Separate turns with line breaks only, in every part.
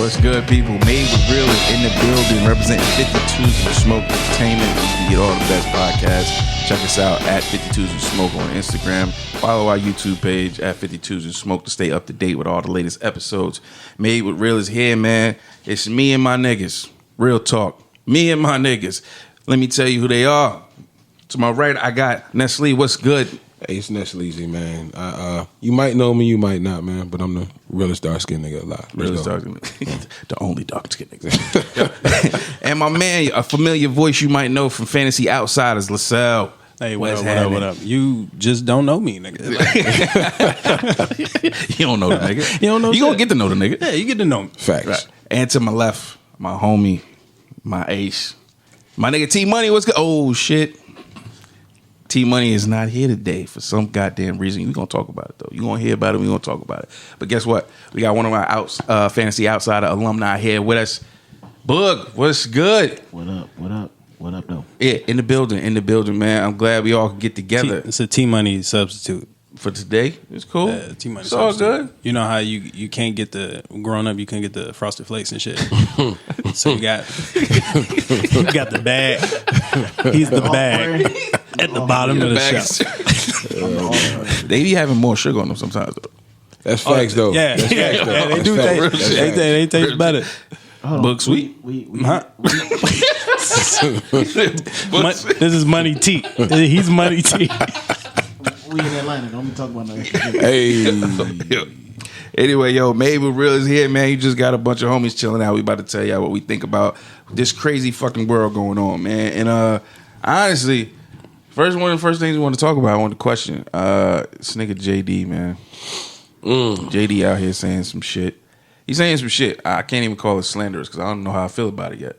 What's good, people? Made with realist in the building, representing 52s and Smoke Entertainment. You can get all the best podcasts. Check us out at 52s and Smoke on Instagram. Follow our YouTube page at 52s and Smoke to stay up to date with all the latest episodes. Made with realist here, man. It's me and my niggas. Real talk. Me and my niggas. Let me tell you who they are. To my right, I got Ness Lee. What's good?
Hey, it's Ness Lee, man. You might know me, you might not, man, but I'm the realest dark-skinned nigga alive.
Realest dark-skinned nigga. The only dark-skinned nigga. And my man, a familiar voice you might know from Fantasy Outsiders, Lasell.
Hey, what up? You just don't know me, nigga.
You don't know the nigga. You don't know. You gonna get to know the nigga.
Yeah, you get to know me.
Facts.
Right. And to my left, my homie, my ace, my nigga T-Money. What's good? Oh shit. T-Money is not here today for some goddamn reason. We're going to talk about it, though. You're going to hear about it. We're going to talk about it. But guess what? We got one of our Fantasy Outsider alumni here with us. Boog, what's good?
What up, though?
Yeah, in the building, man. I'm glad we all can get together.
It's a T-Money substitute.
For today? It's cool.
T-Money
it's all good.
You know how you can't get growing up, you couldn't get the Frosted Flakes and shit. So you got the bag. He's the bag. At the bottom of the shelf.
They be having more sugar on them sometimes, though.
That's facts, though.
Yeah,
that's facts, though.
Yeah, they do taste. They taste better.
Book sweet.
This is Money T. He's Money T.
We in Atlanta. Don't talk about that.
Hey.
Anyway, Made with Real is here, man. You just got a bunch of homies chilling out. We about to tell y'all what we think about this crazy fucking world going on, man. And honestly, one of the first things we want to talk about, I want to question this nigga JD, man. JD out here saying some shit. He's saying some shit. I can't even call it slanderous because I don't know how I feel about it yet.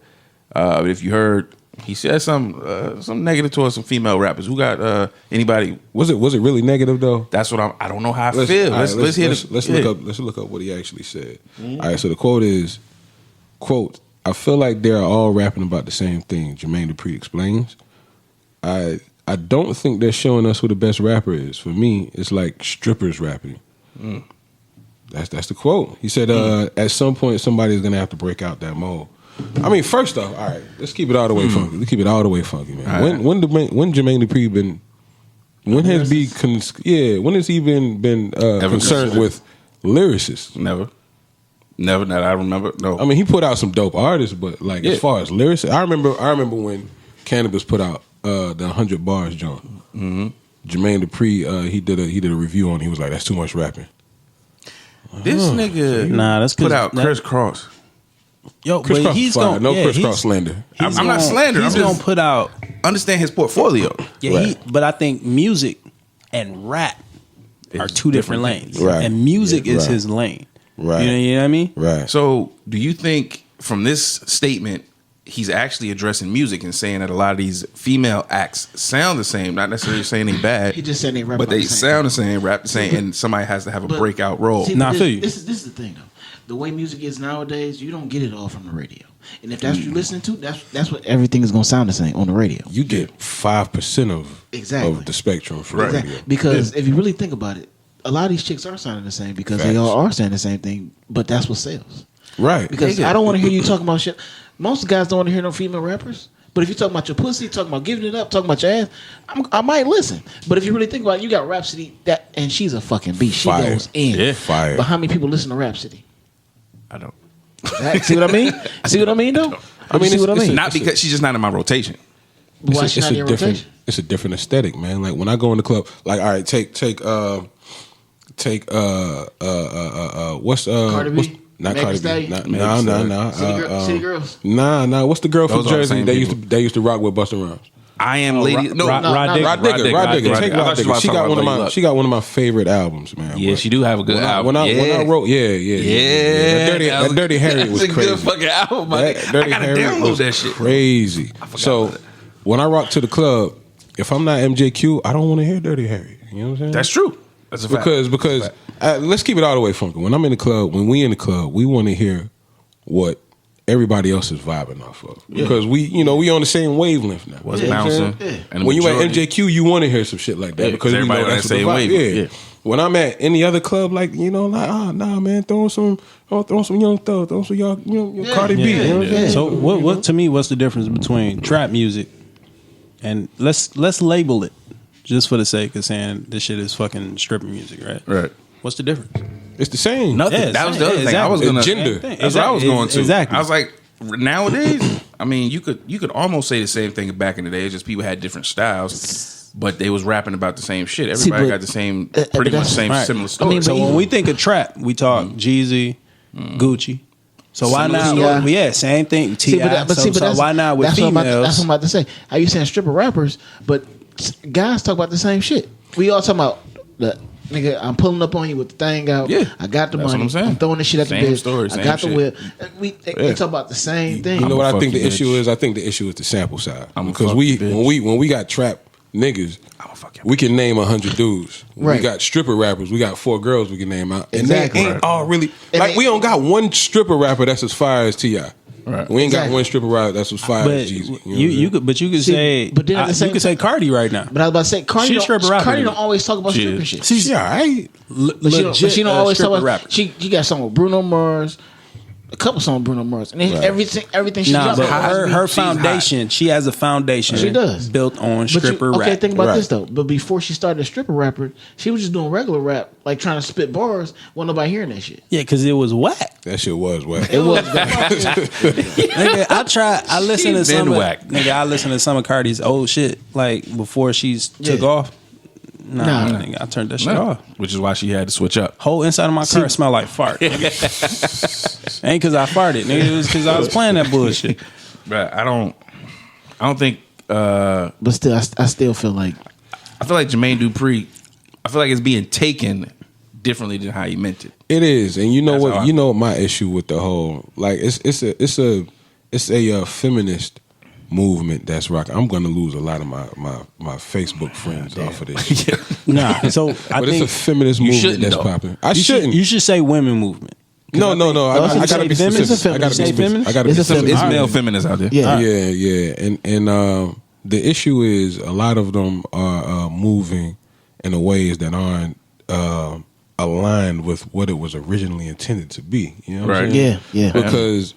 But if you heard, he said some negative towards some female rappers. Who got anybody?
Was it really negative though?
That's what I don't know how I feel. Let's
look up what he actually said. All right, so the quote is, quote, "I feel like they're all rapping about the same thing." Jermaine Dupri explains. I don't think they're showing us who the best rapper is. For me, it's like strippers rapping. That's the quote. He said, at some point, somebody's going to have to break out that mold. I mean, first off, all right, let's keep it all the way funky. Let's keep it all the way funky, man. When Jermaine Dupri been, when has he been concerned with lyricists?
Never that I remember. No.
I mean, he put out some dope artists, but like as far as lyricists, I remember when Cannabis put out the 100 bars joint. Mm-hmm. Jermaine Dupri, he did a review on it. He was like, that's too much rapping.
This nigga
that's
put out Chris Cross.
Yo,
Chris
but
Cross
he's
going
going
Chris Cross slander.
I'm not slandering.
He's going to put out.
Understand his portfolio.
Yeah, right. But I think music and rap are two different lanes.
Right.
And music is his lane.
Right.
You know what I mean?
Right.
So, do you think from this statement, he's actually addressing music and saying that a lot of these female acts sound the same, not necessarily saying they bad.
He just said they rap,
but they sound the same, rap the same, and somebody has to have a breakout role.
See,
I feel you.
This is the thing, though. The way music is nowadays, you don't get it all from the radio. And if that's what you're listening to, that's what everything is going to sound the same on the radio.
You get 5% of the spectrum from radio.
Because if you really think about it, a lot of these chicks are sounding the same because they all are saying the same thing, but that's what sells.
Right.
Because I don't want to hear you talking about shit. Most guys don't want to hear no female rappers. But if you're talking about your pussy, talking about giving it up, talking about your ass, I might listen. But if you really think about it, you got Rhapsody, and she's a fucking beast. She goes in.
Yeah.
Fire.
But how many people listen to Rhapsody?
I don't.
See what I mean? See what I mean, though?
I mean,
see what I mean?
Not because she's just not in my rotation.
Why she's not in your rotation?
It's a different aesthetic, man. Like when I go in the club, like all right, take what's
Cardi B?
Not Cardi B. No.
City Girls.
Nah. What's the girl from
Those are the
Jersey?
same
They
people.
used to rock with Busta Rhymes.
I am lady. No,
Rod Digger.
Rod Digger. Take Rod Digger. She got one of my favorite albums, man.
Yeah, she do have a good album.
When I wrote, that Dirty Harry was crazy.
That's a good fucking album. I gotta download that shit.
Crazy. So when I rock to the club, if I'm not MJQ, I don't want to hear Dirty Harry. You know what I'm saying?
That's true. That's a fact.
Because let's keep it all the way funky. When I'm in the club, when we in the club, we want to hear what everybody else is vibing off of. Because we on the same wavelength now.
What's bouncing?
Yeah.
And
when you at MJQ, you want to hear some shit like that because
everybody on
that's
that same
what the vibe.
wave.
Yeah. when I'm at any other club, like nah man, throw some Young Thug, throw some young Cardi B. You know what I'm saying?
So what to me, what's the difference between trap music and let's label it just for the sake of saying this shit is fucking stripper music, right?
Right.
What's the difference?
It's the same.
Nothing.
Yeah,
That was the other thing. I was
exactly.
gonna
Gender.
That's what I was going to.
Exactly.
I was like, nowadays, I mean, you could almost say the same thing back in the day. It's just people had different styles, but they was rapping about the same shit. Everybody got the same, pretty much same similar story.
I mean,
So when we think of trap, we talk Jeezy, Gucci. So why
Similar
not?
story.
Yeah, same thing. T.I. So why not with
that's
females?
That's what I'm about to say. How you saying stripper rappers, but guys talk about the same shit. We all talking about the nigga. I'm pulling up on you with the thing out.
Yeah,
I got the
that's
money.
what I'm saying.
I'm throwing this shit at
Same
the bitch.
story,
I
same
got the
shit.
whip. They talk about the same thing.
You know what I
fuck
think
you,
the issue
bitch.
is? I think the issue is the sample side.
fuck
Because
you, bitch.
when we got trap niggas,
fuck you.
we can name 100 dudes.
Right.
We got stripper rappers. We got 4 girls we can name out. And
Exactly.
they ain't all really
And
like
they-
we don't got one stripper rapper that's as fire as T.I.
Right.
We ain't got
Exactly.
one stripper rapper that's as fire
But
as Jeezy. know what I'm
you
saying?
could
See,
say,
but then at the
you
same
could say Cardi right now.
But I was about to say, Cardi
She's a stripper rapper,
Cardi
dude.
don't always talk about
She
stripper
is.
shit.
She's
Yeah, I
But she don't always talk about.
rapper.
She got something with Bruno Mars, a couple songs with Bruno Mars, and then everything she
Nah,
drops
but
has to be-
her
she's
foundation, she has a foundation.
She does.
built on
But
stripper
okay,
rap.
think about
Right.
this though. But before she started a stripper rapper, she was just doing regular rap, like trying to spit bars. Wasn't nobody hearing that shit.
Yeah, because it was whack.
that shit was whack.
It was.
Nigga, I listened to
She been
some.
whack.
Nigga, I listened to some of Cardi's old shit like before she's took
Yeah.
off. Nah,
Nah.
nigga, I turned that shit
No.
off.
Which is why she had to switch up.
Whole inside of my car smell like fart. Ain't because I farted, nigga. It was because I was playing that bullshit.
But I don't think.
But still, I still feel like
I feel like Jermaine Dupri. I feel like it's being taken differently than how he meant it.
It is, and you know
That's how
what?
I
You know my issue with the whole like it's a feminist movement that's rocking. I'm gonna lose a lot of my Facebook friends off of this.
Nah, so I
But it's a
think
feminist
You
movement
shouldn't,
that's
though.
popping. I
you
shouldn't.
You should say women movement.
No. I
you
gotta
say
be
feminist?
specific. I gotta
Say
be specific.
feminist?
I gotta
It's
be
a
specific.
It's
Alright.
male feminists out there.
yeah.
Yeah. And the issue is a lot of them are moving in a ways that aren't aligned with what it was originally intended to be. You know what I'm
Right.
saying?
Yeah.
Because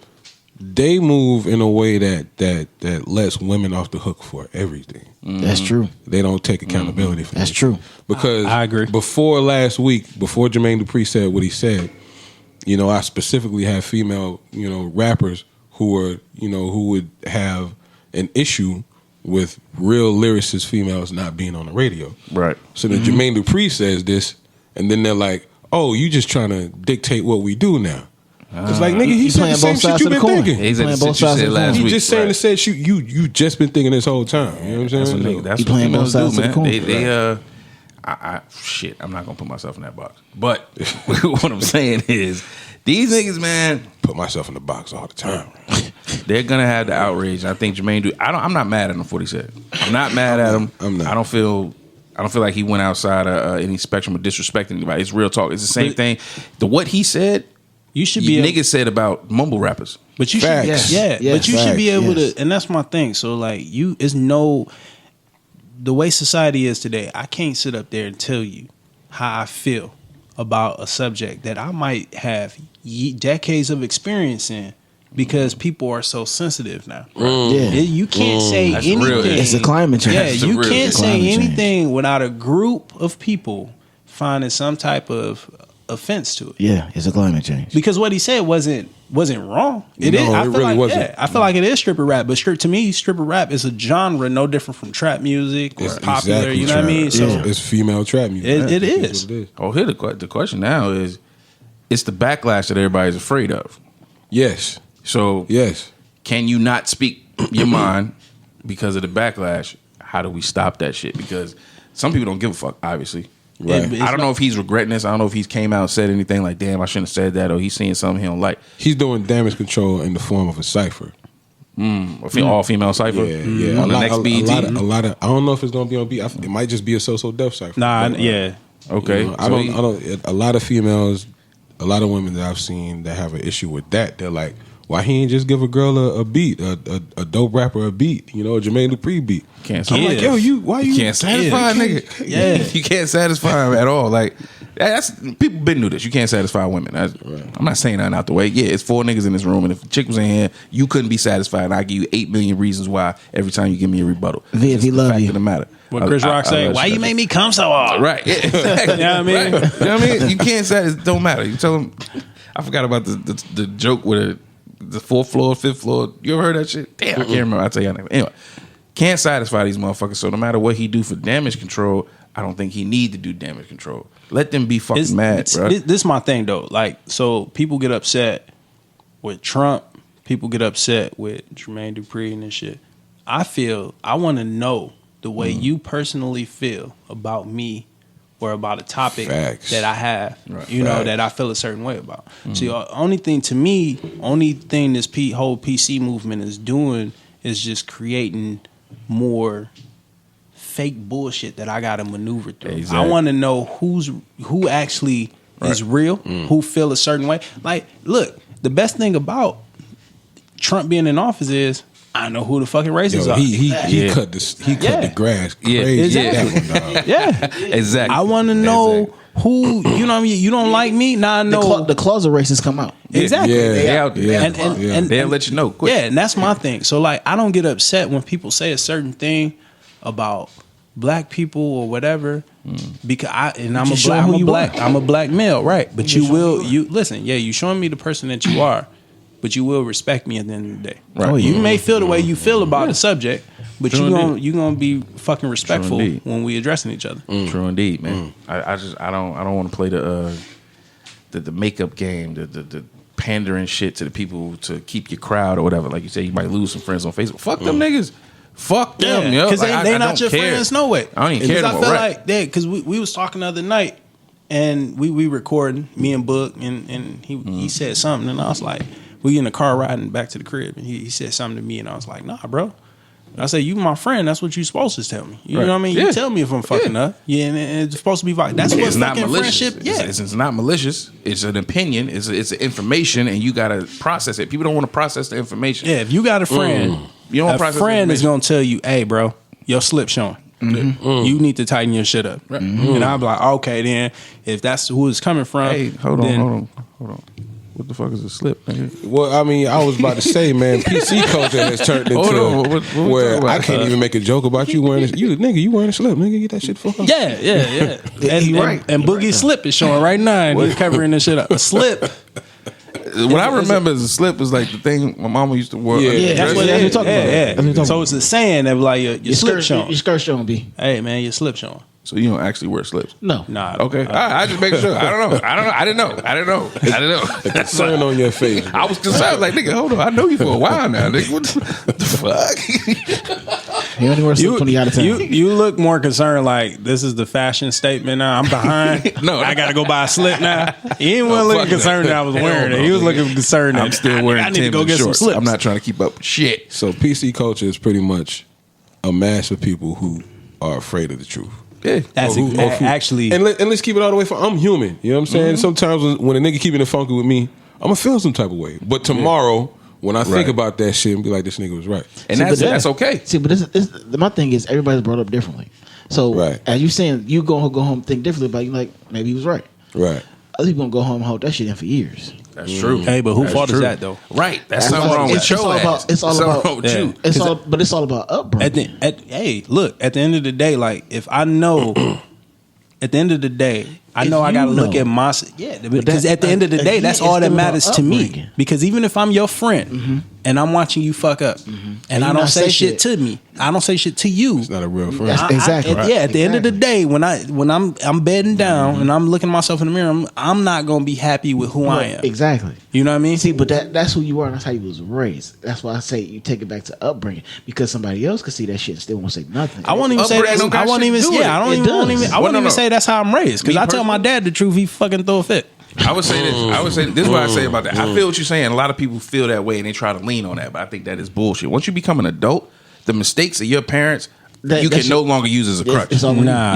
they move in a way that lets women off the hook for everything.
That's true.
They don't take accountability for
That's
anything.
true.
Because
I agree.
Before last week, before Jermaine Dupri said what he said, I specifically have female, rappers who would have an issue with real lyricist females not being on the radio.
Right.
So then Jermaine Dupri says this, and then they're like, "Oh, you just trying to dictate what we do now?" It's like, nigga, he
You
said the
playing
same
both
shit
sides
you
of the
been
coin.
thinking.
He's at
Playing
the
both
shit you
sides
said
of the
last
coin.
He
week.
just saying
Right.
the said you just been thinking this whole time. You know what I'm saying?
That's what,
So-
that's
You
what
playing both
females
sides
do,
of the
man.
coin.
They shit. I'm not gonna put myself in that box. But what I'm saying is, these niggas, man,
Put myself in the box all the time.
they're gonna have the outrage. I think Jermaine. I'm not mad at him for what he said. I'm not mad at him.
I'm not.
I don't feel like he went outside any spectrum of disrespecting anybody. It's real talk. It's the same thing. What he said,
you should be
niggas said about mumble rappers.
But you
Facts.
should, yeah.
Yes.
But you should be
Facts.
able
Yes.
to, and that's my thing. So like, the way society is today, I can't sit up there and tell you how I feel about a subject that I might have decades of experience in, because people are so sensitive now.
Yeah.
You can't say
That's
anything.
real.
It's a climate change.
Yeah,
It's a
you
real
can't
issue.
say
Climate change.
anything without a group of people finding some type of offense to it.
Yeah, it's a climate change.
Because what he said wasn't wrong. It
No,
is. I
it
feel
really
like,
wasn't.
Yeah, I feel like it is stripper rap. But to me, stripper rap is a genre no different from trap music or
It's
popular.
exactly
You know what I mean?
trap.
So
It's female trap music.
It
That's
is.
what it is.
Oh, here the question now is, it's the backlash that everybody's afraid of.
Yes.
So
Yes.
can you not speak your mind because of the backlash? How do we stop that shit? Because some people don't give a fuck, obviously.
Right.
It's
I don't know if he's regretting this. I don't know if he's came out and said anything like, damn, I shouldn't have said that, or he's seeing something he don't like.
He's doing damage control in the form of a cipher.
All female cipher.
Yeah.
On the next BET.
A lot of. I don't know if it's gonna be on beat. It might just be a so death cipher.
Nah,
But,
yeah.
Okay.
I don't. A lot of females, a lot of women that I've seen that have an issue with that. They're like, why he ain't just give a girl a beat, a dope rapper a beat, a Jermaine Dupri beat.
Can't
I'm
say
like,
it.
yo, why you
can't satisfy a nigga.
Yeah.
You can't satisfy him at all. Like, That's people been knew this. You can't satisfy women. I'm not saying nothing out the way. Yeah, it's 4 niggas in this room, and if a chick was in here, you couldn't be satisfied. And I give you 8 million reasons why every time you give me a rebuttal.
Viv, he love you.
The matter.
What Chris Rock say? Why you make me come so hard?
Right. Yeah, exactly.
You know what I mean?
Right. You know what I mean? You can't say it don't matter. You tell them. I forgot about the joke with the 4th floor, 5th floor. You ever heard that shit? Damn, I can't remember. I'll tell you. Anyway, can't satisfy these motherfuckers. So no matter what he do for damage control, I don't think he need to do damage control. Let them be fucking mad, bro.
This is my thing though. Like, so people get upset with Trump. People get upset with Jermaine Dupri and this shit. I want to know the way you personally feel about me or about a topic that I have, you know, that I feel a certain way about. See, only thing this whole PC movement is doing is just creating more fake bullshit that I got to maneuver through. Exactly. I want to know who actually is real, who feel a certain way. Like, look, the best thing about Trump being in office is I know who the fucking racists are.
He cut the grass crazy.
Exactly.
Exactly.
I want to know who, you know what I mean? You don't like me? Now I know.
The closet racists come out.
Exactly.
They out there.
And
they'll let you know quick.
Yeah, and that's my thing. So, like, I don't get upset when people say a certain thing about black people or whatever, because I'm a black male, right? But you showing me the person that you are, but you will respect me at the end of the day. Right. You may feel the way you feel about the subject, but you gonna be fucking respectful when we addressing each other.
True indeed, man. I don't want to play the makeup game, the pandering shit to the people to keep your crowd or whatever. Like you say, you might lose some friends on Facebook. Fuck them niggas. Fuck them, yo.
Because they not your friends, no way.
I don't even care.
I feel like that because we was talking the other night and we recording, me and Book, and he said something, and I was like, we in the car riding back to the crib, and he said something to me, and I was like, nah, bro. I said, you my friend. That's what you supposed to tell me. You know what I mean? You tell me if I'm fucking up. Yeah, and it's supposed to be violent. That's what's fucking friendship. Yeah,
it's not malicious. It's an opinion. It's information, and you gotta process it. People don't want to process the information.
Yeah, if you got a friend, a friend is gonna tell you, "Hey, bro, your slip showing. You need to tighten your shit up." Right. And I'm like, okay, then if that's who it's coming from,
hey, hold on. What the fuck is a slip, nigga?
Well, I mean, I was about to say, man, PC culture has turned into where I can't even make a joke about you wearing this. You wearing a slip, nigga. Get that shit fucked up.
Yeah. And Boogie's slip is showing right now, and he's covering this shit up. A slip.
What I remember is a slip is like the thing my mama used to wear.
Yeah, that's what you're talking about.
So it's a saying that like your slip showing.
Your skirt showing, B.
Hey, man, your slip showing.
So you don't actually wear slips?
No.
Nah.
Okay. I just make sure. I don't know. I didn't know.
The concern on your face.
I was concerned. Like, nigga, hold on. I know you for a while now. Nigga, what the fuck?
You only wear slips when you out of town.
You look more concerned like this is the fashion statement now. I'm behind.
No,
I got to go buy a slip now. He didn't want to look concerned that I was wearing it. He was looking concerned that
I'm still wearing
I need to go get
shorts.
some slips.
I'm not trying to keep up with shit.
So PC culture is pretty much a mass of people who are afraid of the truth.
Yeah,
that's actually.
And let's keep it all the way from. I'm human. You know what I'm saying? Sometimes when a nigga keeping it funky with me, I'm gonna feel some type of way. But tomorrow, when I think about that shit and be like, this nigga was right.
And that's okay.
See, but my thing is everybody's brought up differently. So as you saying, you go home and think differently about it, you like maybe he was right.
Right.
Other people gonna go home and hold that shit in for years.
That's true.
Hey, but whose fault is that though?
Right. That's something wrong with your ass.
It's all about
you.
But it's all about upbringing.
Hey, look. At the end of the day, like if I know. At the end of the day, I know I gotta look at my because at the end of the day, that's all that matters to me. Because even if I'm your friend and I'm watching you fuck up, and I don't say shit to me, I don't say shit to you.
It's not a real friend.
Exactly.
At the end of the day, when I'm bedding down and I'm looking at myself in the mirror, I'm not gonna be happy with who I am.
Exactly.
You know what I mean?
See, but that's who you are, and that's how you was raised. That's why I say you take it back to upbringing, because somebody else could see that shit and still won't say nothing.
I won't even say that. I won't even. Yeah, I won't even say that's how I'm raised. Because I tell my dad the truth, he fucking throw a fit.
I would say this is what I say about that. I feel what you're saying. A lot of people feel that way and they try to lean on that, but I think that is bullshit. Once you become an adult, the mistakes of your parents you can no longer use as a crutch.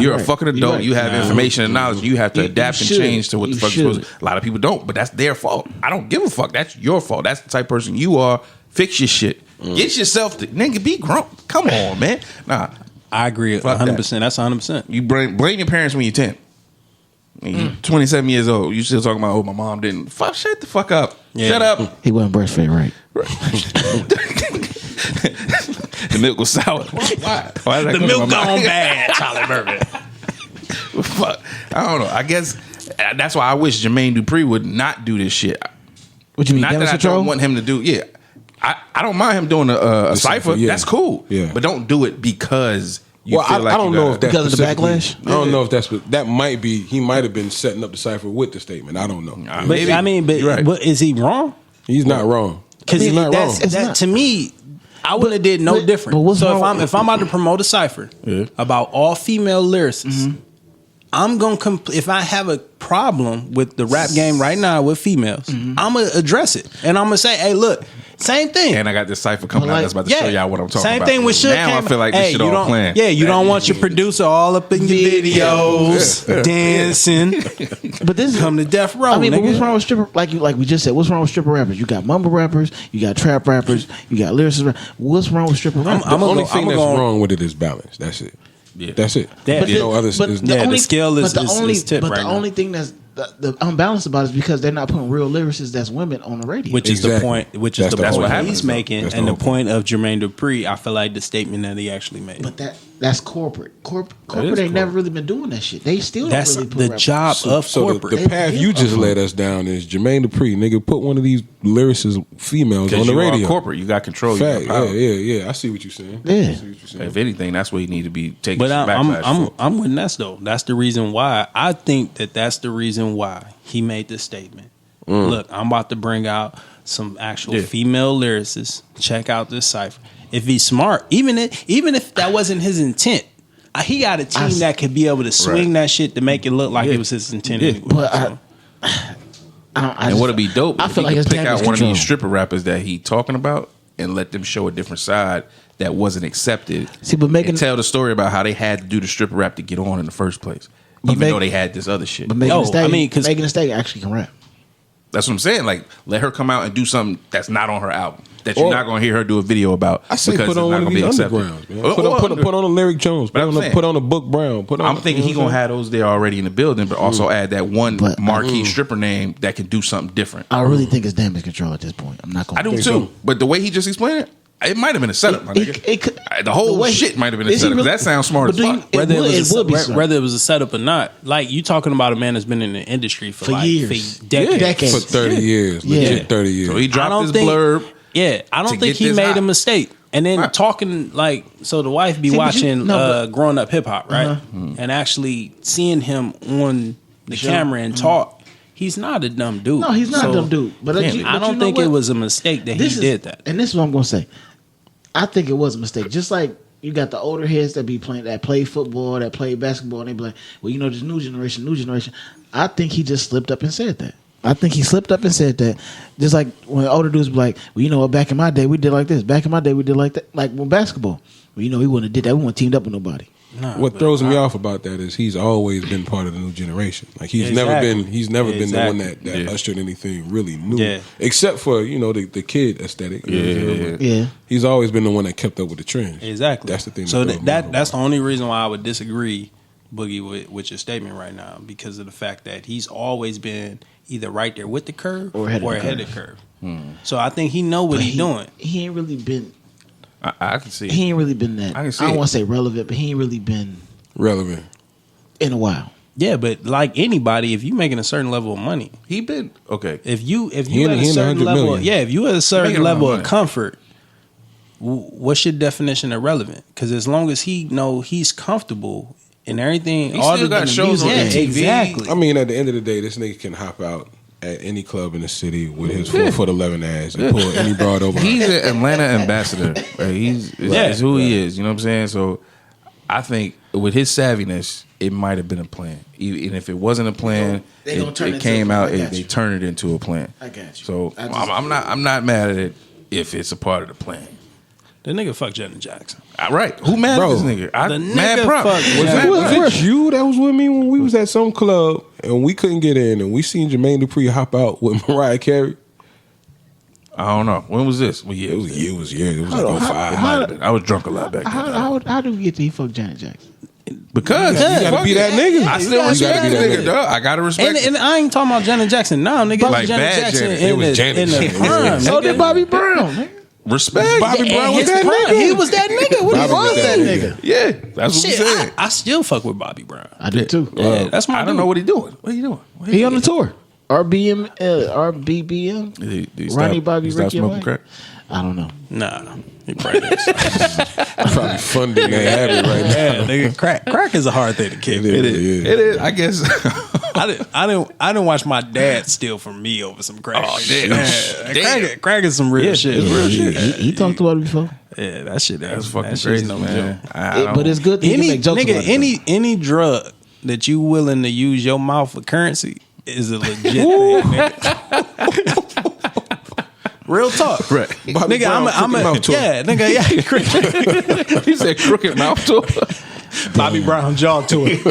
You're a fucking adult. You have information and knowledge. You have to adapt and change to what the fuck you're supposed to. A lot of people don't, but that's their fault. I don't give a fuck. That's your fault. That's the type of person you are. Fix your shit. Get yourself to nigga be grown. Come on, man. Nah,
I agree 100%. That's 100%.
You blame your parents when you're 10. You 27 years old. You still talking about, oh, my mom didn't. Fuck, shut the fuck up.
Yeah.
Shut up.
He wasn't breastfed, right?
The milk was sour. Why did I
The
go to
milk
my
gone
mind?
bad, Charlie Bourbon.
Fuck. I don't know. I guess that's why I wish Jermaine Dupri would not do this shit.
What you mean?
Not that
Damage
I
control?
don't want him to do. Yeah, I don't mind him doing a cipher.
yeah.
That's cool.
Yeah.
But don't do it because you
Well,
feel
I
like
don't
you
know
gotta-
if that's
Because of the
specifically-
backlash?
I don't know if that's what that might be. He might have been setting up the cipher with the statement. I don't know.
But
Maybe.
I mean,
You're right.
but is he wrong?
He's not wrong.
Because
He's not wrong.
It's
that
not.
to me, I wouldn't have did no
but-
different.
but what's
So
wrong-
if I'm about to promote a cipher about all female lyricists, I'm gonna if I have a problem with the rap game right now with females, I'm gonna address it and I'm gonna say, hey, look, same thing.
And I got this cipher coming
But
out
like-
that's about to show y'all what I'm talking
Same
about.
thing with Shook.
Now I feel like this shit
you
all
don't,
planned.
Yeah, you don't want your producer all up in your videos, dancing,
But this is
come to death row.
I mean, but
nigga.
what's wrong with stripper? Like we just said, what's wrong with stripper rappers? You got mumble rappers, you got trap rappers, you got lyricists. What's wrong with stripper rappers?
The only
go-
thing
I'ma
that's
go-
wrong with it is balance. That's it.
Yeah.
That's it.
Yeah.
There's no other.
But
there's-
the scale is-
but the
is
only,
tipped
but
right
the
now.
only thing that's the unbalanced about it is because they're not putting real lyricists that's women on the radio.
Which is the
Exactly.
point. Which
That's
is the
the
That's
point
what
that
happens,
he's
though.
making,
That's the
and the
whole
point of Jermaine Dupri. I feel like the statement that he actually made.
but that's corporate. Corporate
is
ain't never really been doing that shit. They still
That's
don't really put
the
rappers.
job of
so
corporate.
the path you just led us down is Jermaine Dupri, nigga. Put one of these lyricists, females,
Because
on the
you are
radio.
corporate. You got control. You
Fact.
got power.
Yeah. I see what you're saying.
Yeah.
I see what you're saying.
If anything, that's where you need to be taking
But
some backlash for.
I'm with Ness though. That's the reason why I think that's the reason why he made this statement. Look, I'm about to bring out some actual
Yeah.
female lyricists. Check out this cipher. If he's smart, even if that wasn't his intent, he got a team that could be able to swing that shit to make it look like it was his intent. Anyway,
But
so.
And what'd be dope?
I
if
feel
he
like
could
it's
pick out
damage
one of
control.
these stripper rappers that he talking about and let them show a different side that wasn't accepted.
See, but making-
and tell the story about how they had to do the stripper rap to get on in the first place, even
make-
though they had this other shit.
But Megan
No,
Thee Stallion,
I mean, 'cause-
Megan Thee Stallion actually can rap.
That's what I'm saying. Like, let her come out and do something that's not on her album that you're
Or-
not going to hear her do a video about.
I say
because
put
it's
on
not
one of
gonna
these
be accepted.
undergrounds, man.
Or-
Put on a Lyric Jones.
But I'm saying-
Put on a Book Brown. Put on.
I'm thinking he gonna have those there already in the building, but also add that one
But-
marquee stripper name that can do something different.
I really think it's damage control at this point. I'm not going.
I do
think
too.
so.
But the way he just explained it, it might have been a setup, my nigga. The whole
way-
shit might have been a
Is he
setup.
really-
That sounds smart
but
as
do you-
fuck.
Whether
it would be so.
whether it was a setup or not, like you talking about a man that's been in the industry for
years.
for decades.
Decades.
for 30 years.
Yeah.
Legit 30 years.
So he
I
dropped
don't
his
think-
blurb.
Yeah, I
to
don't think
get
he
this
made
hot.
a mistake. And then
Right.
talking like so, the wife be
See, but you-
watching
no, but-
growing up hip hop, right?
Mm-hmm.
And actually seeing him on the camera and talk. He's not a dumb dude.
No, he's not
So,
a dumb dude. But
I don't think it was a mistake that he did that.
And this is what I'm gonna say. I think it was a mistake. Just like you got the older heads that be playing, that play football, that play basketball, and they be like, "Well, you know, this new generation." I think he just slipped up and said that. I think he slipped up and said that. Just like when older dudes be like, "Well, you know what? Back in my day, we did like this. Back in my day, we did like that." Like with basketball, well, you know, we wouldn't have did that. We wouldn't teamed up with nobody.
Nah,
What
but
throws me
I-
off about that is he's always been part of the new generation. Like he's
Exactly.
never been the one
Exactly.
that ushered anything really new.
Yeah.
Except for, the kid aesthetic.
Yeah.
He's always been the one that kept up with the trends.
Exactly.
That's the thing.
So
throws me off
that's the
about
only reason why I would disagree, Boogie, with your statement right now, because of the fact that he's always been either right there with the curve
Or ahead of the
curve. So I think he know what he's doing.
He ain't really been.
I can see.
He ain't really been that.
I can see
I don't
it.
want to say relevant, but he ain't really been
relevant.
in a while.
Yeah, but like anybody, if you making a certain level of money,
He been okay.
if you
He
at
in
a
the
certain
100
level,
million.
if you at a
Making
certain
a lot
level
of
of
money.
comfort, what's your definition of relevant? Because as long as he know he's comfortable in everything,
He
other
still got
than the
shows
music,
on
yeah,
MTV.
exactly.
I mean, at the end of the day, this nigga can hop out at any club in the city with his 4'11" ass and pull any broad over.
He's an Atlanta ambassador. Right? It's who he is. You know what I'm saying? So I think with his savviness, it might have been a plan. And if it wasn't a plan,
They gonna turn it
it
into a
came
plan.
out.
I got
They
you.
turned it into a plan.
I got you.
So
I just-
I'm not mad at it if it's a part of the plan.
The nigga fuck Janet Jackson.
All right, who mad
Bro,
at this nigga?
the
Mad
nigga
prop.
fuck-
Was
Yeah.
mad
Was
prop.
it you that was with me when we was at some club and we couldn't get in and we seen Jermaine Dupri hop out with Mariah Carey?
I don't know. When was this? Well, yeah,
It was years. It was
Hold on,
like
how-
05.
It might have been. I was drunk a lot back then.
How do we get to he fuck Janet Jackson?
Because
You gotta be that nigga.
I still respect this nigga, dog. I gotta respect
And I ain't talking about Janet Jackson now, nigga.
Like
Janet
bad
Jackson
Janet.
in
It was
the
Janet
prime.
So
nigga.
did Bobby Brown. Man.
respect.
Bobby
In
Brown was
his
that
prime,
nigga.
He was that nigga. What
Bobby
he was
was
that
that
nigga?
Yeah, that's what we
Shit,
said.
I still fuck with Bobby Brown.
I did too.
Yeah, that's my
I don't know what he doing. What are you doing? What
He on the tour. RBBM.
Did he
Ronnie, Bobby,
he stopped
Ricky,
smoking
and
crack?
I don't know.
Nah, he probably is.
Probably funding that habit right now.
Yeah, nigga, crack is a hard thing to kick.
It is. It is. I guess.
I didn't watch my dad steal from me over some crack.
Oh, damn.
Yeah, crack is some real shit.
it's real shit.
He talked about it before.
Yeah, that shit.
That's fucking
that shit's
crazy,
no
man.
joke.
But it's good that he can
Any
make jokes
nigga,
about it.
any drug that you willing to use your mouth for currency is a legit thing, nigga. Real talk,
Right.
Bobby
nigga.
Brown,
I'm
crooked
a
mouth tour.
yeah, nigga. Yeah,
He said crooked mouth tour.
Bobby Brown jaw to it.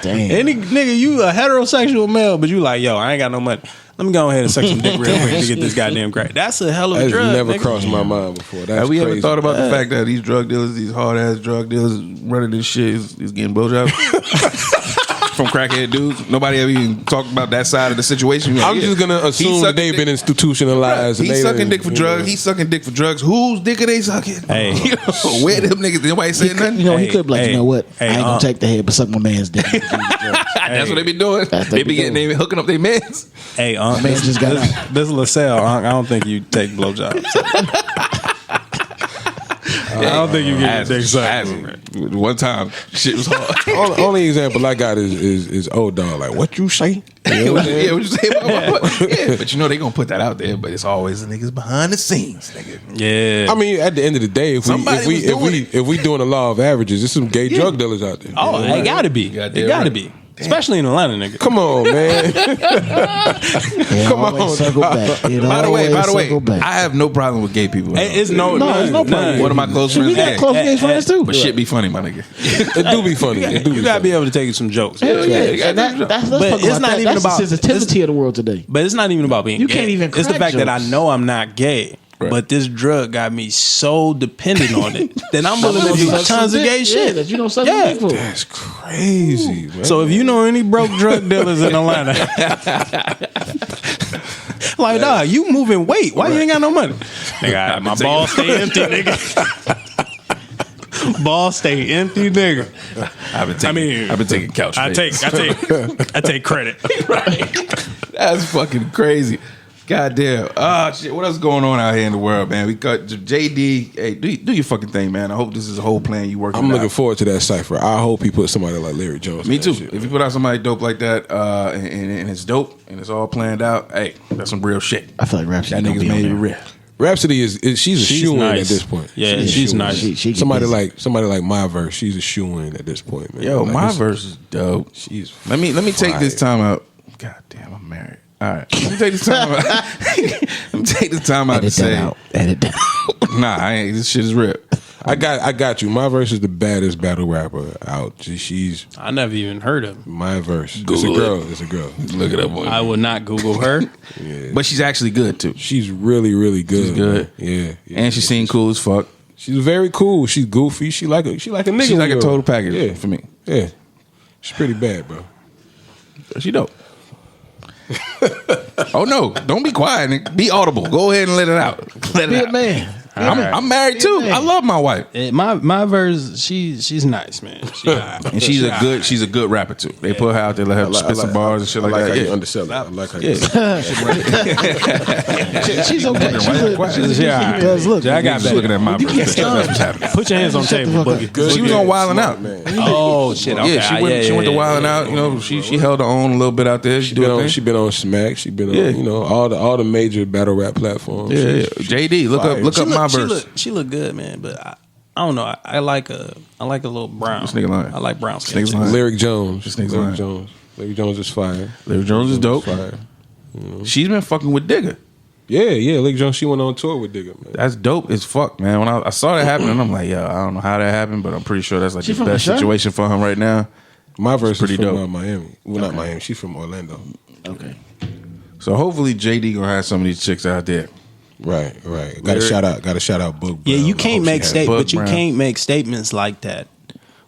Damn.
Any nigga, you a heterosexual male, but you like, yo, I ain't got no money. Let me go ahead and suck some dick real quick to get this goddamn crack. That's a hell of a
That's
drug.
never
nigga.
crossed my mind before. That's
Have we
crazy.
ever thought about the fact that these drug dealers, these hard ass drug dealers running this shit is getting blowjobs from crackhead dudes? Nobody ever even talked about that side of the situation. Like,
I'm just gonna assume that they've been institutionalized. and
He's
they
sucking
done-
dick for drugs. He's sucking dick for drugs. Whose dick are they sucking?
Hey.
Where them niggas? Nobody saying nothing.
You know, he
Hey,
could be like,
hey,
you know what?
hey,
I ain't gonna take the head, but suck my man's dick.
That's what they be doing.
That's
They
what
be
they
getting,
do.
they be hooking up their mans.
Hey,
Man just got out.
this Lasell. I don't think you take blowjobs. I don't think you get your dick sucked.
One time, shit was hard.
Only example I got is old dog. Like, what you say? You know what I'm saying?
Yeah, what you say about yeah, but you know they gonna put that out there. But it's always the niggas behind the scenes, nigga.
Yeah.
I mean, at the end of the day, if we doing a law of averages, there's some gay drug dealers out there.
Oh, it gotta be.
Goddamn
It gotta
right.
be. Especially in Atlanta, nigga.
Come on, man. Come on,
Circle back. It
By the way,
always circle back.
I have no problem with gay people.
Hey, it's no
it's no problem.
One of my close
We
friends,
got
gay.
close gay friends too.
But shit be funny, my nigga.
It do be funny. It do
You
be
gotta
funny.
be able to take some jokes.
Hell yeah, you
And
gotta do
that's
But
talk
it's
about
not
that.
even
That's
about-
the sensitivity of the world today.
But it's not even about being
You
gay.
can't even
It's the
crack
fact that I
jokes.
know I'm not gay.
Right.
But this drug got me so dependent on it that I'm willing to do
Suck some
tons of
dick.
gay
Yeah,
shit.
that you don't suck
Yeah.
dick for.
That's crazy, man.
So if you know any broke drug dealers in Atlanta, like, dog, you moving weight. Why you ain't got no money? Nigga, my balls stay empty, nigga. Balls stay empty, nigga.
I've been taking couch.
I
favors.
take credit.
That's fucking crazy. Goddamn. Ah, shit. What else going on out here in the world, man? We got JD. Hey, do your fucking thing, man. I hope this is a whole plan you working.
I'm looking
out.
forward to that cipher. I hope he put somebody like Larry Jones.
Me
in
too.
that shit.
If you put out somebody dope like that, and it's dope and it's all planned out, hey, that's some real shit.
I feel like Rhapsody
That
gonna
niggas
be on
made it
there.
real.
Rhapsody is she's a shoe in
nice.
at this point.
Yeah,
a
she's
shoo-in.
nice.
She get
Somebody
busy.
like my verse. She's a shoe in at this point, man.
Yo,
Like,
my
it's-
verse is dope.
She's
Let me take
fire.
this time out. God damn, I'm married. All right, let me take this time out. Let me take this time out to
Edit that
say,
out. Edit that out.
nah, I ain't. This shit is real.
I got you. My verse is the baddest battle rapper out. She's
I never even heard of him.
my verse.
Google
it's a
it.
girl. It's a girl.
Look it up, boy.
I will not Google her.
But she's actually good too,
She's really, really good.
She's good.
Man. Yeah.
and she seemed cool as fuck.
She's very cool. She's goofy. She like a nigga.
She's like a
with
total
her.
package
Yeah.
for me.
Yeah. She's pretty bad, bro.
She dope. Oh no! Don't be quiet. Nigga. Be audible. Go ahead and let it out. Let
Be
it
a
out.
man.
I'm married too.
man.
I love my wife,
My verse, she's nice, man.
and she's a good rapper too. They put her out there, let her spit some bars and shit like
I like
that.
how you
Yeah.
undersell it. I like how you
She's okay. Because look,
I got
Just looking at my verse. That's what's happening.
Put your hands on the table,
fuck up.
Boogie.
She was on Wildin' Out.
man.
Oh shit! Okay.
Yeah, she went to Wildin' Out. You know, she held her own a little bit out there. She
She been on Smack. She been on all the major battle rap platforms.
Yeah. JD, look up my verse.
She look good, man. But I don't know. I like a little brown.
This nigga lying.
I like brown skin.
This nigga's lying.
Lyric Jones.
This nigga's lying.
Lyric Jones is fire.
Larry Jones is dope.
Fire.
She's been fucking with Digger.
Yeah. Lyric Jones. She went on tour with Digger, man.
That's dope as fuck, man. When I saw that happen, I'm like, yo, I don't know how that happened, but I'm pretty sure that's like
She
the
from
best
the South?
situation for him right now.
My verse
pretty
is from
dope.
Miami. Well, not Miami. She's from Orlando.
okay.
So hopefully JD gonna have some of these chicks out there.
Right. Got to shout out Book Brown.
Yeah, you
I
can't
hope
make
she has-
statements, but you
Brown.
can't make statements like that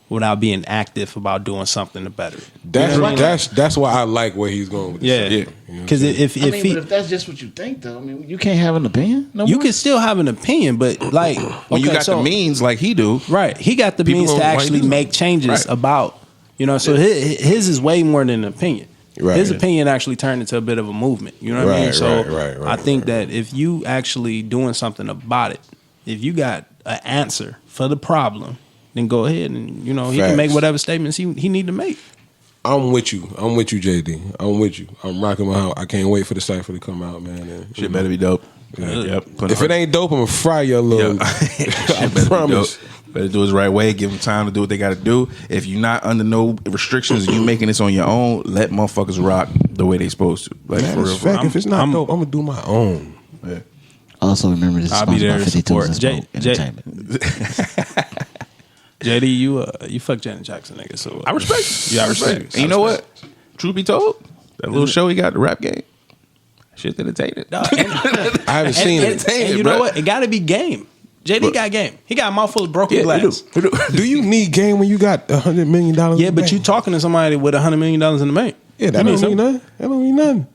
without being active about doing something to better it.
That's why I like where he's going with this.
Yeah, because if
but if that's just what you think, though, I mean, you can't have an opinion. No
you
more?
can still have an opinion, but like
when you got the means like he do,
right? He got the means to actually make changes about, so his is way more than an opinion.
Right.
His opinion actually turned into a bit of a movement. You know what I mean? So
right,
I think that if you actually doing something about it, if you got an answer for the problem, then go ahead and he can make whatever statements he need to make.
I'm with you, JD. I'm with you. I'm rocking my house. I can't wait for the cipher to come out, man. And,
shit better be dope.
Yep. If it ain't dope, I'm gonna fry your little. I promise.
Better do it the right way. Give them time to do what they got to do. If you're not under no restrictions, you making this on your own. Let motherfuckers rock the way they supposed to. Like
for real. Fact, if it's not dope, I'm gonna do my own.
Yeah.
Also, remember this.
I'll be there to support.
Entertainment.
JD, you fuck Janet Jackson, nigga. So
I respect it.
Yeah, I respect it.
And you know what? Truth be told, that little show he got, the rap game, shit's entertaining.
I haven't seen it.
And you know what? It got to be game. JD got game. He got a mouthful of broken glass.
Do you need game when you got $100 million?
Yeah, but you talking to somebody with $100 million in the bank.
Yeah, that don't mean nothing. That don't mean nothing.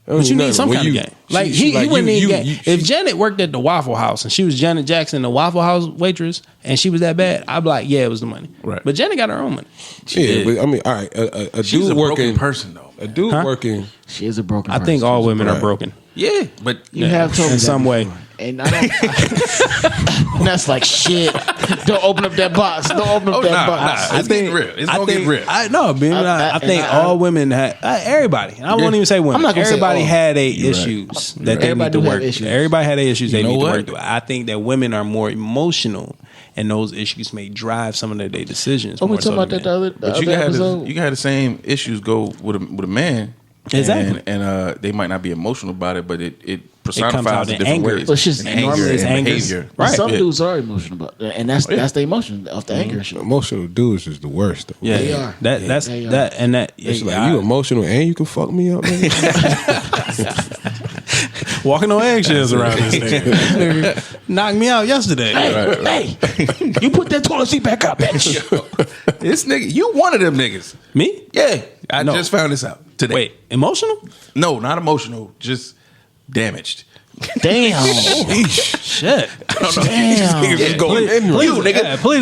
But you need some kind of game. Like he wouldn't need game. If Janet worked at the Waffle House and she was Janet Jackson, the Waffle House waitress, and she was that bad, I'd be like, yeah, it was the money.
Right.
But Janet got her own money.
But I mean, all right, a
She's
dude
a
working
broken person though.
A dude working.
She is a broken person.
I think all women are broken.
Yeah, but
you have told me
in some way.
And I don't. That's like shit. Don't open up that box. Don't open up that box.
It's getting real. It's gonna get real.
I think all women had everybody. I won't even say women.
I'm not gonna
everybody
say all.
had their issues that they need to work. Everybody had their issues they need to work through. I think that women are more emotional, and those issues may drive some of their decisions.
Oh, we talking about that the other episode.
You can have the same issues go with a man.
Exactly.
And they might not be emotional about it, but it personifies in different
anger.
ways.
But it's just
anger and
anger.
behavior.
Right. Some dudes are emotional about that, and that's the emotion of the anger. Shit.
Emotional dudes is the worst. Though.
Yeah,
they are.
That's
they are.
that, and that.
It's like you emotional and you can fuck me up.
Walking on eggshells around this nigga. Knocked me out yesterday.
Hey, you put that toilet seat back up, bitch.
This nigga, you one of them niggas.
Me?
Yeah, I just found this out today.
Wait, emotional?
No, not emotional. Just damaged.
Damn.
Shit.
Please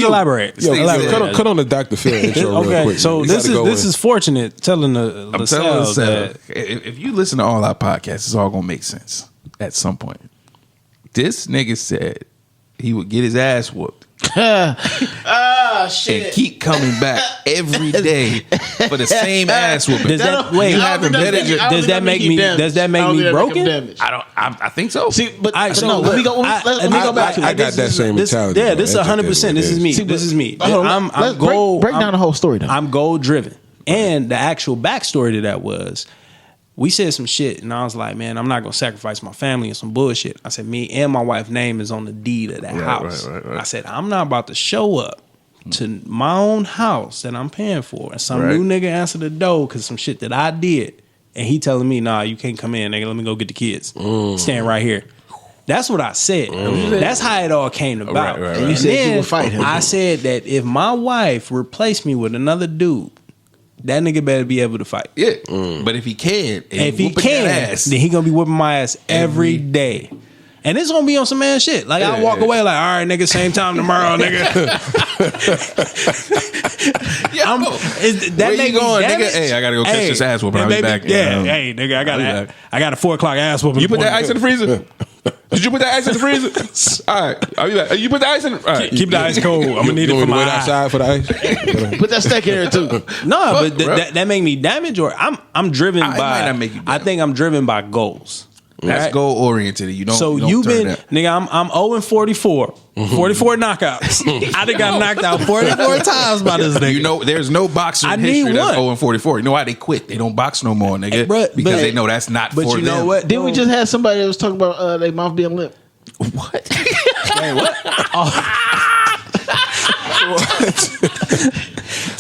elaborate.
Cut on the Dr. Phil intro real quick.
So this is Forchunit telling the Lasell that
if you listen to all our podcasts, it's all gonna make sense at some point. This nigga said he would get his ass whooped.
Shit.
And keep coming back every day for the same ass whooping.
Does that make me broken?
I think so.
See, but let me go back to it.
I got that same mentality.
Yeah, this is 100%. This is me. This is me. I'm
break down the whole story. Then.
I'm goal driven, and the actual backstory to that was. We said some shit, and I was like, man, I'm not going to sacrifice my family and some bullshit. I said, me and my wife's name is on the deed of that house. Right. I said, I'm not about to show up to my own house that I'm paying for, and some new nigga answer the door because some shit that I did, and he telling me, nah, you can't come in, nigga, let me go get the kids. Stand right here. That's what I said. That's how it all came about.
Right. And you said you would fight him.
I said that if my wife replaced me with another dude, that nigga better be able to fight.
Yeah. But if he can,
then he gonna be whooping my ass every day. And it's gonna be on some man shit. Like I walk away like, all right, nigga, same time tomorrow, nigga.
Where you going, nigga? Hey, I gotta go catch this ass whooping. I'll be back.
Yeah, hey, nigga, I got a 4 o'clock ass whooping.
You put that ice in the freezer? Did you put that ice in the freezer? All right, I'll be back. You put the ice in. All right,
keep the ice cold. I'm gonna need it for my
outside for the ice.
Put that steak in there too.
No, but that make me damage, or I'm driven by.
Might not make you
I think I'm driven by goals.
That's goal oriented. You don't.
So you've been, nigga. I'm 0-44. 44 knockouts. I done got knocked out 44 times by this nigga.
You know, there's no boxer in history that's 0-44. You know why they quit? They don't box no more, nigga. Because they know that's not for them.
But you know what?
Didn't we just have somebody that was talking about their mouth being limp?
What?
Wait, what?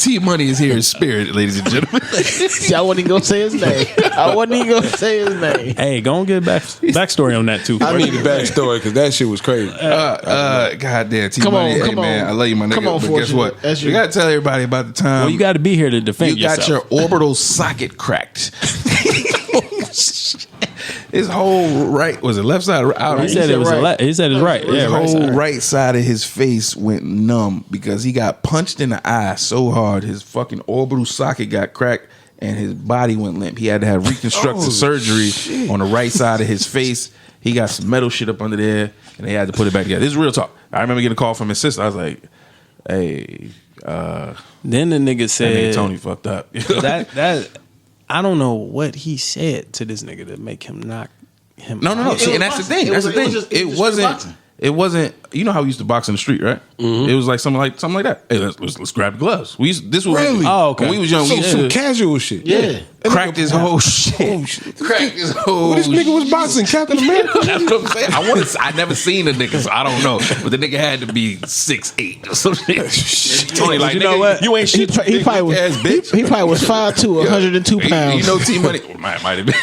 T-Money is here in spirit, ladies and gentlemen.
See, I wasn't even gonna say his name.
Hey, go and get backstory on that too.
I need the backstory because that shit was crazy.
Goddamn, T-Money. Hey, man, I love you, my nigga.
Come on,
but guess
Forchunit.
what? You got to tell everybody about the time
Well, you got to be here to defend
you
yourself.
got your orbital socket cracked. His whole right, was it left side or right?
He said it was
right.
he said it's right.
His
Yeah,
whole
right.
right side of his face went numb because he got punched in the eye so hard his fucking orbital socket got cracked and his body went limp. He had to have reconstructive surgery on the right side of his face. He got some metal shit up under there and they had to put it back together. This is real talk. I remember getting a call from his sister. I was like, hey,
Then the nigga
that
said
nigga Tony fucked up.
that I don't know what he said to this nigga to make him knock him.
No.
out.
See, and that's the thing. That's the thing. It wasn't. You know how we used to box in the street, right?
Mm-hmm.
It was like something like that. Hey, let's grab the gloves. This was
Really?
Oh, okay.
When we was young, we used
Some
to
casual shit.
Yeah.
cracked his whole shit. Cracked his whole.
Well, this nigga was boxing Captain America.
That's what I'm saying. I never seen a nigga, so I don't know. But the nigga had to be 6'8" or something. Tony, like,
you know
nigga,
what?
You ain't shit.
He probably was.
Ass bitch.
He probably was 5'2", 102 pounds.
You know T-Money might have been.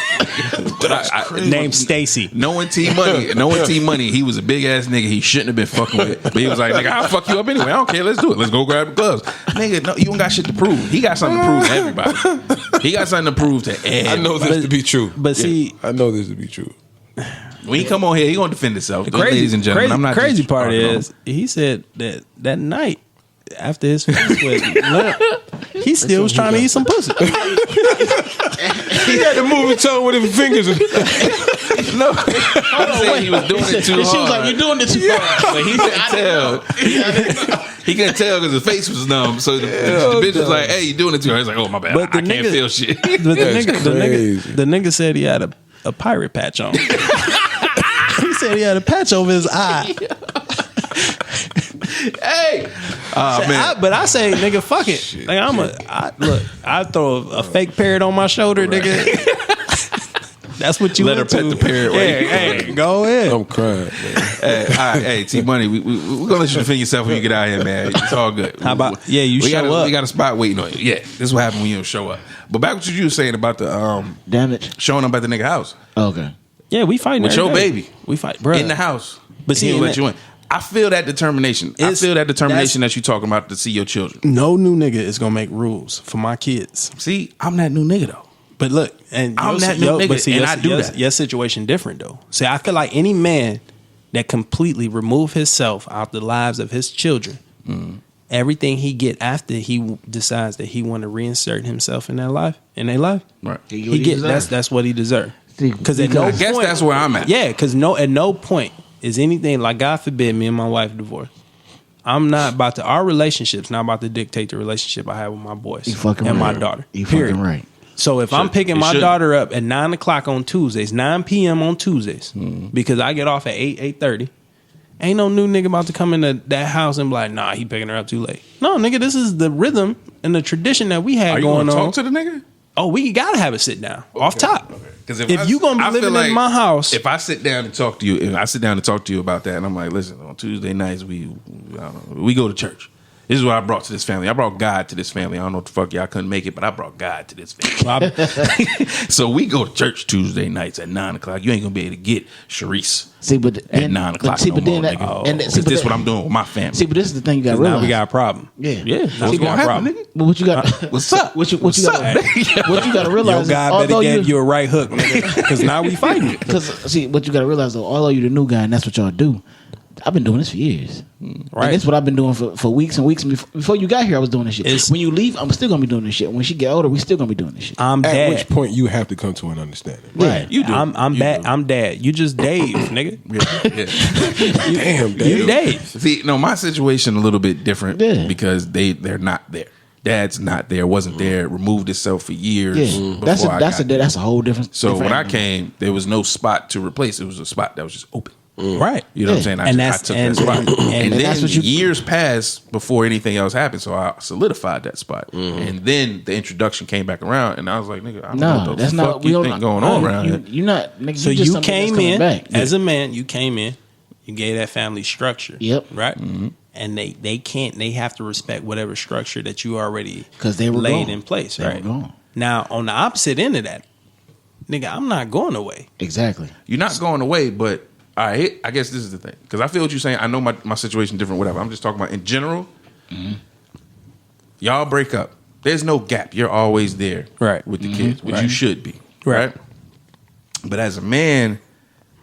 But
Named Stacy.
Knowing T-Money, he was a big ass nigga. He shouldn't have been fucking with. But he was like, nigga, I'll fuck you up anyway. I don't care. Let's do it. Let's go grab the gloves. Nigga, no, you don't got shit to prove. He got something to prove to everybody. He got something to prove to everybody.
I know this to be true.
But see,
I know this to be true.
When he come on here, he gonna defend himself. Ladies and gentlemen, I'm not
crazy
just
part
arguing
is he said that night after his face was limp, he still was trying to eat some pussy.
He had to move his tongue with his fingers.
No, I'm saying he was doing it too hard.
She was like, "You're doing it too far."
But he couldn't tell. He couldn't tell because his face was numb. So the bitch was like, "Hey, you doing it too hard?" He's like, "Oh my bad,
But the
I can't
nigga-
feel shit."
But the
crazy.
nigga said he had a pirate patch on. He said he had a patch over his eye.
Hey, man.
But I say, nigga, fuck it.
Shit,
Like I throw a fake parrot on my shoulder, nigga. That's what you
Let her
into.
pet the parrot while you
Hey, go ahead.
I'm crying, man.
Hey, all right, hey, T-Money, we're gonna let you defend yourself when you get out here, man. It's all good.
How about you
we
show up?
We got a spot waiting on you. Yeah, this is what happened when you don't show up. But back to what you were saying about the
Damage.
showing up at the nigga house
Okay.
Yeah, we fighting
with
every
your
day.
baby
We fight, bro.
in the house.
But see,
he
in
let
that-
you in. I feel that determination. I
It's-
feel that determination that you talking about to see your children.
No new nigga is gonna make rules for my kids.
See, I'm that new nigga though.
But look, and
I'm that new nigga, and I do that.
Your situation different though. See, I feel like any man that completely remove himself out the lives of his children, everything he get after he decides that he want to reinsert himself in their life,
Right.
he get that's what he deserve. Because at no
I guess
point,
that's where I'm at.
yeah, because at no point is anything like, God forbid, me and my wife divorce. I'm not about to, our relationship's not about to dictate the relationship I have with my boys
You fucking
and
right.
my daughter.
You
Period.
fucking right.
So if I'm picking
it
my
shouldn't.
daughter up at 9 o'clock on Tuesdays, 9 p.m. on Tuesdays, because I get off at 8:30, ain't no new nigga about to come into that house and be like, nah, he picking her up too late. No, nigga, this is the rhythm and the tradition that we had
Are you
going
gonna
on.
talk to the nigga?
Oh, we gotta have a sit down off top.
Because
If you gonna be living in my house,
if I sit down and talk to you, about that, and I'm like, listen, on Tuesday nights we go to church. This is what I brought to this family. I brought God to this family. I don't know what the fuck y'all couldn't make it, but I brought God to this family. So we go to church Tuesday nights at 9 o'clock. You ain't gonna be able to get Sharice
See, but
at
then,
9 o'clock.
See,
no
but then
more,
that,
nigga.
and
Because
see, but
this
that-
what I'm doing with my family.
See, but this is the thing you got to
now
realize.
we got a problem.
Yeah.
Yeah. Now
What's
we got
gonna
a
happen,
problem.
nigga?
But what you got?
What's up?
What you
What's
got?
up?
What you got to
Your
realize?
guy
is,
better
although
give you a right hook, nigga, because now we fighting.
Because see, what you got to realize though, although you're the new guy and that's what y'all do, I've been doing this for years.
Right.
And that's what I've been doing for weeks and weeks. And before you got here, I was doing this shit.
It's-
When you leave, I'm still gonna be doing this shit. When she get older, we still gonna be doing this shit.
I'm
At
dad.
which point you have to come to an understanding.
Right.
You do.
I'm
You
bad.
do.
I'm dad. You just Dave, nigga.
Yeah.
Damn,
You
Dave.
Dave.
See, no, my situation a little bit different
Yeah.
because they're not there. Dad's not there, wasn't there, removed itself for years.
Yeah,
before
that's
I got there.
that's a whole different.
So
different
when I
animal.
came, there was no spot to replace. It was a spot that was just open.
Right.
You know what I'm
Yeah.
saying?
And
I
that's-
took
and-
that spot.
and-
And,
and
then
that's what you-
years passed before anything else happened. So I solidified that spot. And then the introduction came back around, and I was like, nigga, I don't know
No,
what the
that's
fuck
not. We
you
don't.
think going on around here.
You're not. Nigga,
So
you, just
you
something that's
came
coming
in
back.
as a man. You came in. You gave that family structure.
Yep.
Right. and they can't. They have to respect whatever structure that you already
because they were
laid
gone.
in place.
They
Right
were gone.
now, on the opposite end of that, nigga, I'm not going away.
Exactly.
You're not going away, but all right, I guess this is the thing. Because I feel what you're saying. I know my situation different, whatever. I'm just talking about in general. Y'all break up. There's no gap. You're always there with the kids, which you should be. Right. But as a man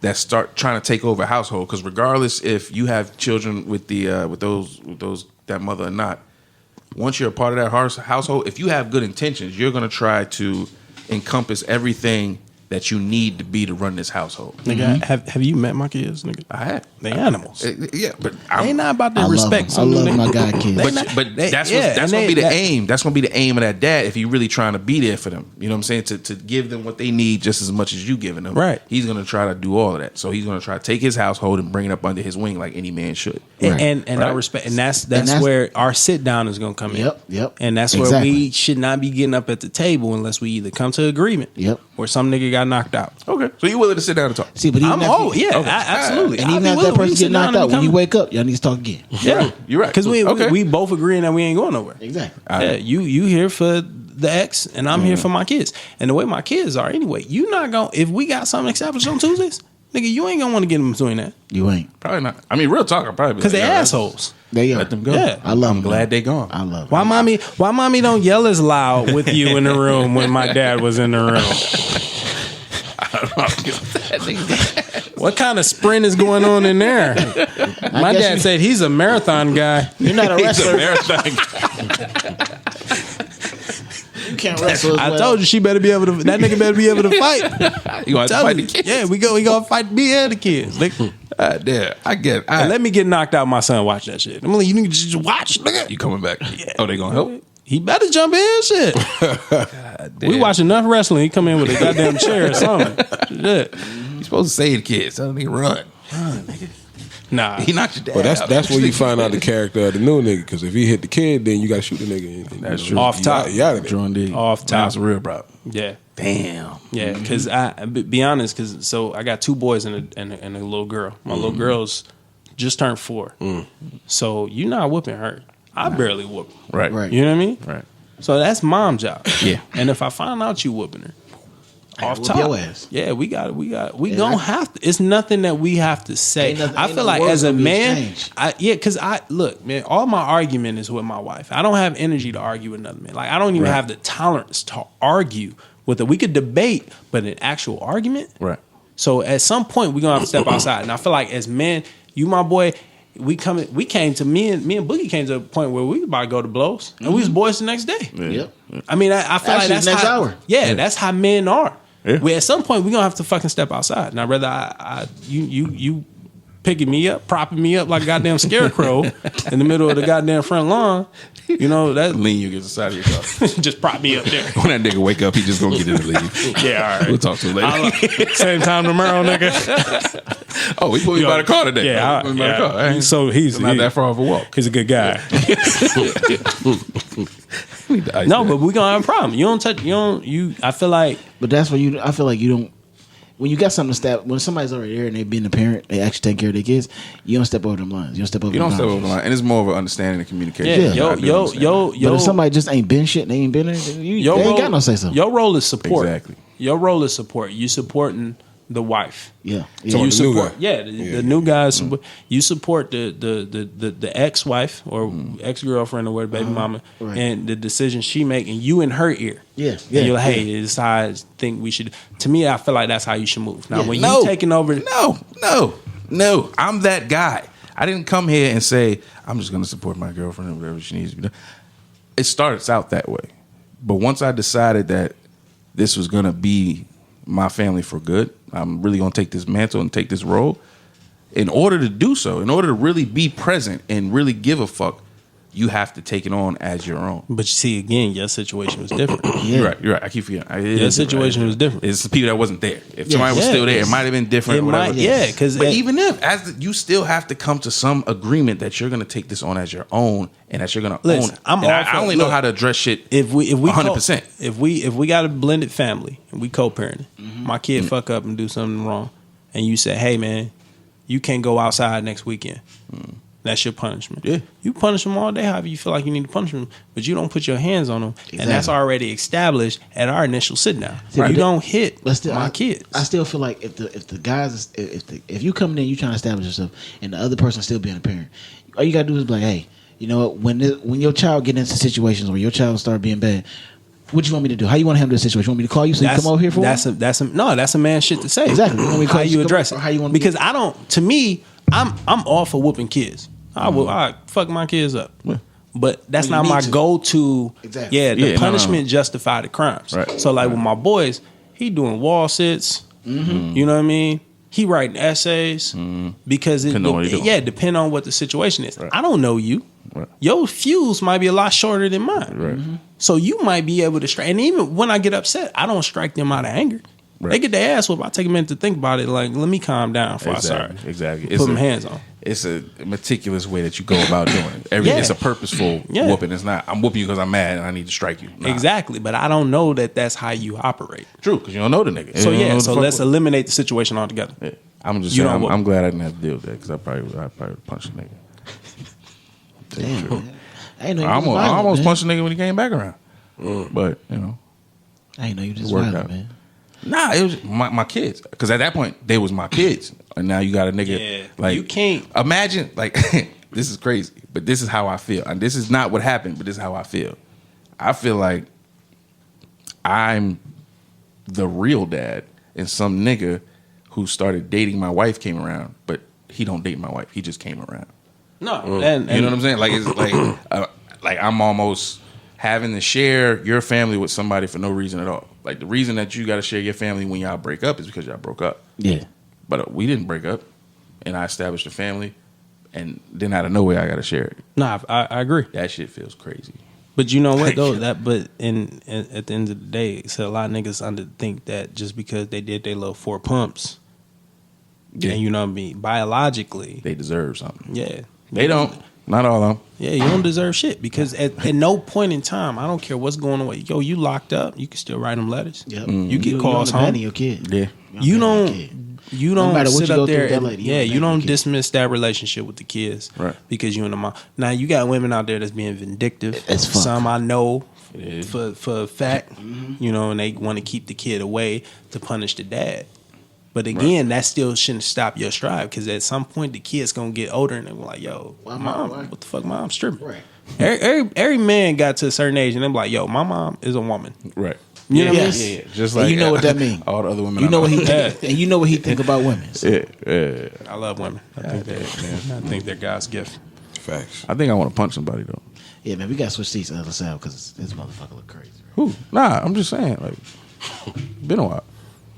that start trying to take over a household, because regardless if you have children with the with those that mother or not, once you're a part of that household, if you have good intentions, you're gonna try to encompass everything that you need to be to run this household.
Nigga, have you met my kids, nigga?
I have.
They animals.
Yeah, but
They not about to
I
respect
love
some
them. I
new
love
nigga.
my god kids.
But that's gonna be the aim. That's gonna be the aim of that dad if you're really trying to be there for them. You know what I'm saying? To give them what they need just as much as you giving them.
Right.
He's gonna try to do all of that. So he's gonna try to take his household and bring it up under his wing like any man should.
Right.
And I
Right.
respect, and that's where our sit down is gonna come in.
Yep.
And that's where
Exactly.
we should not be getting up at the table unless we either come to agreement.
Yep.
Or some nigga got knocked out.
Okay. So you willing to sit down and talk?
See, but even
Absolutely.
and even if that person get knocked out, when you wake up, y'all need to talk again.
Yeah,
You're right.
Because we both agreeing that we ain't going nowhere.
Exactly.
Yeah, you here for the ex, and I'm here for my kids. And the way my kids are, anyway, you not going. If we got something established on Tuesdays, nigga, you ain't gonna want to get them between that
You ain't.
Probably not. I mean, real talk. I'll probably be
because
like,
they
yo,
assholes.
They are.
Let them go.
Yeah.
I love
I'm
them.
glad they gone.
I love
Why
them.
mommy don't yell as loud with you in the room when my dad was in the room? What kind of sprint is going on in there? My
guess
dad said he's a marathon guy.
You're not a
He's a
wrestler.
marathon.
You can't wrestle as well.
I told you she better be able to. That nigga better be able to fight.
You gonna have to
Tell
fight
me.
the kids?
Yeah, we gonna fight me and the kids. Nigga.
Yeah, I get it.
And let me get knocked out. My son watch that shit. I'm like, you need to just watch. Nigga.
You coming back? Oh, they gonna help?
He better jump in. Shit. We watch enough wrestling. He come in with a goddamn chair or something. Shit.
You supposed to save the kids. Tell them to run.
Nah.
He knocked your dad
But
out.
that's where you find out the character of the new nigga. Because if he hit the kid, then you got to shoot the nigga. And,
That's
you
true.
know,
Off top.
You out of there.
Drawing D.
Off top.
That's a real problem.
Yeah.
Damn.
Yeah, because be honest, so I got two boys and a little girl. My little girl's just turned 4, so you're not whooping her. I barely whoop her.
Right.
Right.
You know what I mean?
Right.
So that's mom job.
Yeah.
And if I find out you whooping her, off
whoop
top,
your ass.
yeah, we gonna have to. It's nothing that we have to say.
Ain't nothing-
I
ain't
feel
no
like
words
as a
gonna be
man,
exchanged.
because look, man, all my argument is with my wife. I don't have energy to argue with another man. Like I don't even have the tolerance to argue with her. We could debate, but an actual argument,
Right.
so at some point we're gonna have to step outside. And I feel like as men, you my boy, me and Boogie came to a point where we was about to go to blows. And we was boys the next day.
Yep.
I mean, I feel
Actually,
like that's
next
how,
hour.
Yeah, that's how men are.
Yeah.
We at some point we're gonna have to fucking step outside. Now rather you picking me up, propping me up like a goddamn scarecrow in the middle of the goddamn front lawn. You know, that
Lean you against the side of your car.
just prop me up there.
When that nigga wake up, he just gonna get in and leave.
Yeah, all right.
We'll talk to him later.
Same time tomorrow, nigga.
Oh, he put me by the car today.
Yeah,
He put me by the car. I ain't-
so he's
not that far of a walk.
He's a good guy. No, but we gonna have a problem. You don't touch. You don't. You. I feel like.
But that's where I feel like you don't. When you got something to step, when somebody's already there and they being a parent, they actually take care of their kids. You don't step over them lines. You don't step over.
You don't
them
step over
boundaries.
the line, and it's more of an understanding and communication.
Yeah.
Yeah.
I do understand.
But if somebody just ain't been shit, and they ain't been there, then they ain't got no say so.
Your role is support.
Exactly.
Your role is support. You supporting the wife.
Yeah.
So
You
the new
support.
guy.
Yeah, the new guys. You support the ex-wife or ex-girlfriend or whatever, baby mama,
Right.
and the decision she make, and you in her ear.
Yeah,
And
yeah,
you're like, hey,
yeah.
this is how I think we should. To me, I feel like that's how you should move. Now,
Yeah.
when
No.
you taking over,
No. I'm that guy. I didn't come here and say I'm just gonna support my girlfriend or whatever she needs to be done. It starts out that way, but once I decided that this was gonna be my family for good, I'm really gonna take this mantle and take this role. In order to do so, in order to really be present and really give a fuck, you have to take it on as your own.
but you see, again, your situation was different.
Yeah.
You're right. I keep forgetting.
Your situation was different.
It's the people that wasn't there. If somebody was
Yeah,
still there, it
it's-
might have been different.
It
whatever.
might, yeah, because
But even if, you still have to come to some agreement that you're going to take this on as your own, and that you're going to own
Listen,
it.
I'm
And
all for-
I only know
look,
how to address shit.
if we
100%.
if we got a blended family and we co-parenting, my kid fuck up and do something wrong, and you say, hey man, you can't go outside next weekend. That's your punishment.
Yeah.
You punish them all day however you feel like you need to punish them, but you don't put your hands on them.
Exactly.
And that's already established at our initial sit down.
Right.
You don't hit
But still,
my kids.
I still feel like if the guys if you come in, you trying to establish yourself, and the other person still being a parent, all you gotta do is be like, hey, you know what? When your child get into situations where your child start being bad, what you want me to do? How you want to handle this situation? You want me to call you so you come over here for
that's a man shit to say.
Exactly. You want me to call
How
you
you
to come
address
over,
it?
or how you want me
because I don't. To me, I'm all for whooping kids. I fuck my kids up. But that's
When you
not my
need to.
go-to.
Exactly.
Yeah, the
Yeah, no.
punishment justify the crimes.
Right.
So like with my boys, he doing wall sits. You know what I mean? He writing essays because it
Depending on what he doing.
depend on what the situation is. I don't know you.
Right.
Your fuse might be a lot shorter than mine.
Right.
So you might be able to strike. And even when I get upset, I don't strike them out of anger.
Right.
They get their ass whooped. I take a minute to think about it. Like, let me calm down before I start.
Exactly.
Put them hands on.
It's a meticulous way that you go about doing it. It's a purposeful whooping. It's not, I'm whooping you because I'm mad and I need to strike you. Nah.
Exactly. But I don't know that that's how you operate.
True, because you don't know the nigga.
So
You don't know what the fuck
let's
with-
eliminate the situation altogether.
Yeah. I'm just
You
saying,
don't
I'm glad I didn't have to deal with that because I probably would punch a nigga.
Damn, man. I ain't know you
I
was violent,
almost
man.
punched a nigga when he came back around. But, you know.
I ain't know you just
Worked
violent,
out.
man.
Nah, it was my kids. Because at that point, they was my kids. And now you got a nigga.
Yeah,
like,
you can't-
Imagine, like, this is crazy. But this is how I feel. And this is not what happened, but this is how I feel. I feel like I'm the real dad. And some nigga who started dating my wife came around. But he don't date my wife. He just came around.
No. And
You know what I'm saying? Like, it's like I'm almost having to share your family with somebody for no reason at all. Like, the reason that you got to share your family when y'all break up is because y'all broke up.
Yeah.
But we didn't break up, and I established a family, and then out of nowhere, I got to share it.
Nah, I agree.
That shit feels crazy.
But you know what though? At the end of the day, so a lot of niggas think that just because they did their little 4 pumps,
Yeah.
and you know what I mean, biologically,
They deserve something.
yeah,
They don't. Not all of them.
Yeah, you don't deserve shit because at no point in time, I don't care what's going on. Yo, you locked up, you can still write them letters.
Yep.
You get calls
home.
home.
Your kid.
Yeah.
You
No
don't
matter what
sit
you go
up there
through,
and,
that lady,
yeah,
you
you
don't
don't
make your kids.
dismiss that relationship with the kids,
Right.
Because you and the mom. Now you got women out there that's being vindictive.
As fuck.
Some I know
Yeah.
for a fact, you know, and they want to keep the kid away to punish the dad. But again, that still shouldn't stop your strive because at some point the kid's gonna get older and they're like, "Yo,
Why,
mom,
why?
what the fuck, mom, stripping?"
Right.
Every man got to a certain age and they're like, "Yo, my mom is a woman."
Right.
You know what I
Yes.
mean?
Yeah. Just
And
like
you know what that mean.
All the other women.
You
I
know what he
Yeah.
think, and you know what he think about women.
Yeah.
I love women. I think they're God's gift.
Facts.
I think I want to punch somebody though.
Yeah, man, we gotta switch seats on the other side because this motherfucker look crazy. Bro.
Who? Nah, I'm just saying. Like, been a while.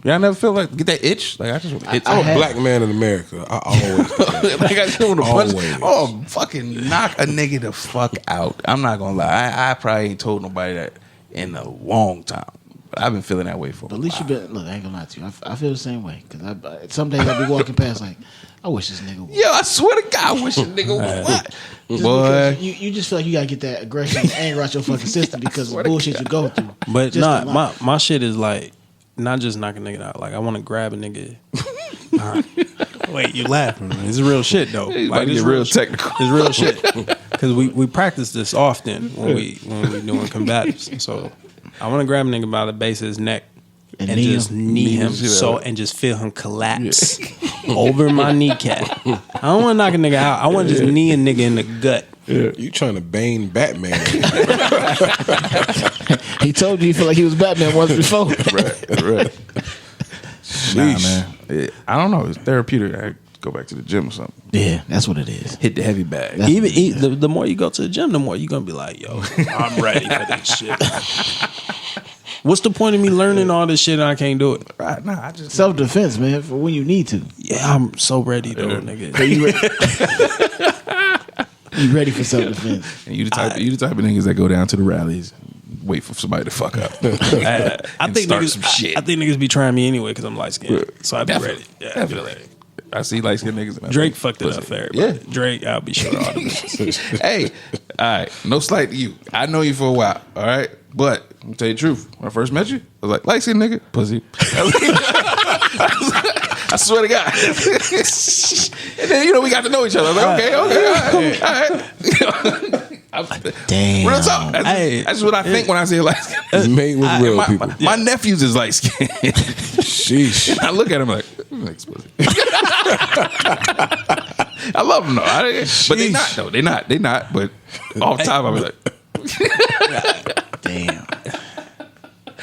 Y'all never feel like get that itch? Like I just want to itch.
I'm a black man in America. I always
Like I just want to punch.
Always.
Oh, fucking knock a nigga the fuck out. I'm not gonna lie. I probably ain't told nobody that in a long time. But I've been feeling that way for.
But at least you been look. I ain't gonna lie to you. I feel the same way because some days I be walking past like I wish this nigga would.
Yo, I swear to God, I wish a nigga would. What?
Just
Boy.
because you just feel like you gotta get that aggression and anger out your fucking system because of the bullshit you go through.
But
Just
nah,
a lot.
my shit is like not just knocking nigga out. Like I want to grab a nigga. Nah. Wait, you laughing? Man. It's real shit though.
Like
Like
get
it's
real
shit.
technical.
It's real shit because we practice this often when we doing combatives. So I want to grab a nigga by the base of his neck and
knee
just
him.
knee him
shit
so
out.
and just feel him collapse over my kneecap. I don't want to knock a nigga out. I want to just knee a nigga in the gut.
You trying to bane Batman?
He told you he felt like he was Batman once before.
Right. Nah, man. I don't know. It's therapeutic. I go back to the gym or something.
Yeah, that's what it is.
Hit the heavy bag.
That's
Even the more you go to the gym, the more you're gonna be like, yo, I'm ready for this shit. What's the point of me learning all this shit and I can't do it?
Right. Nah, I just
Self defense, man, for when you need to.
Yeah, I'm so ready though, nigga.
You ready for self defense?
And you the type of niggas that go down to the rallies, wait for somebody to fuck up.
I
And
think
start
niggas,
some shit.
I think niggas be trying me anyway because I'm light skinned, so I'd be ready. Yeah, I'd be
Definitely.
ready.
I see light skinned niggas. And I
Drake
think,
fucked it
pussy.
up for everybody.
Yeah.
Drake, I'll be sure all the bitches.
Hey, all right. No slight to you. I know you for a while. All right. But I'm tell you the truth. When I first met you, I was like, light skinned nigga, pussy. I swear to God. And then, we got to know each other. I was like, okay, all right.
Damn.
Real talk. That's what I think when I say light skin.
Mate with real people.
My nephew's is light skin.
Sheesh.
I look at him like pussy. I love them though. But they not though. They not. But off top, I was like,
Damn.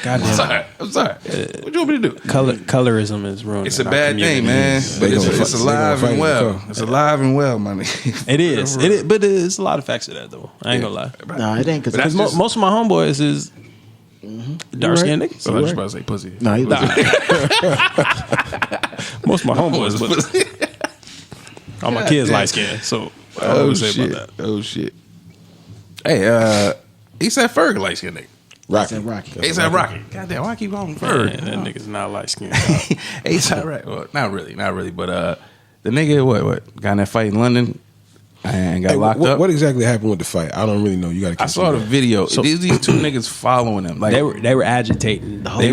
Goddamn.
I'm sorry. What you want me to do?
Colorism is ruining.
It's a
our
bad thing, man. But it's alive and well. It's alive and well, my nigga.
It is. But it's a lot of facts to that though. I ain't gonna lie.
No, it ain't
But that's
because
just-
Most of my homeboys is dark skinned niggas.
So I was about to say pussy.
no, he was
Most of my homeboys, but all my kids light skinned. So I don't know what to say
shit.
about that.
Oh shit. Hey, ASAP Ferg light skinned nigga.
Rocky.
Rocky.
ASAP Rocky. Goddamn, why I keep calling him Ferg?
Man, that nigga's not light skinned.
ASAP Rocky. Well, not really. But the nigga, what got in that fight in London and got locked up.
What exactly happened with the fight? I don't really know. You got to.
I saw the video. These two niggas following him. Like
They were agitating. They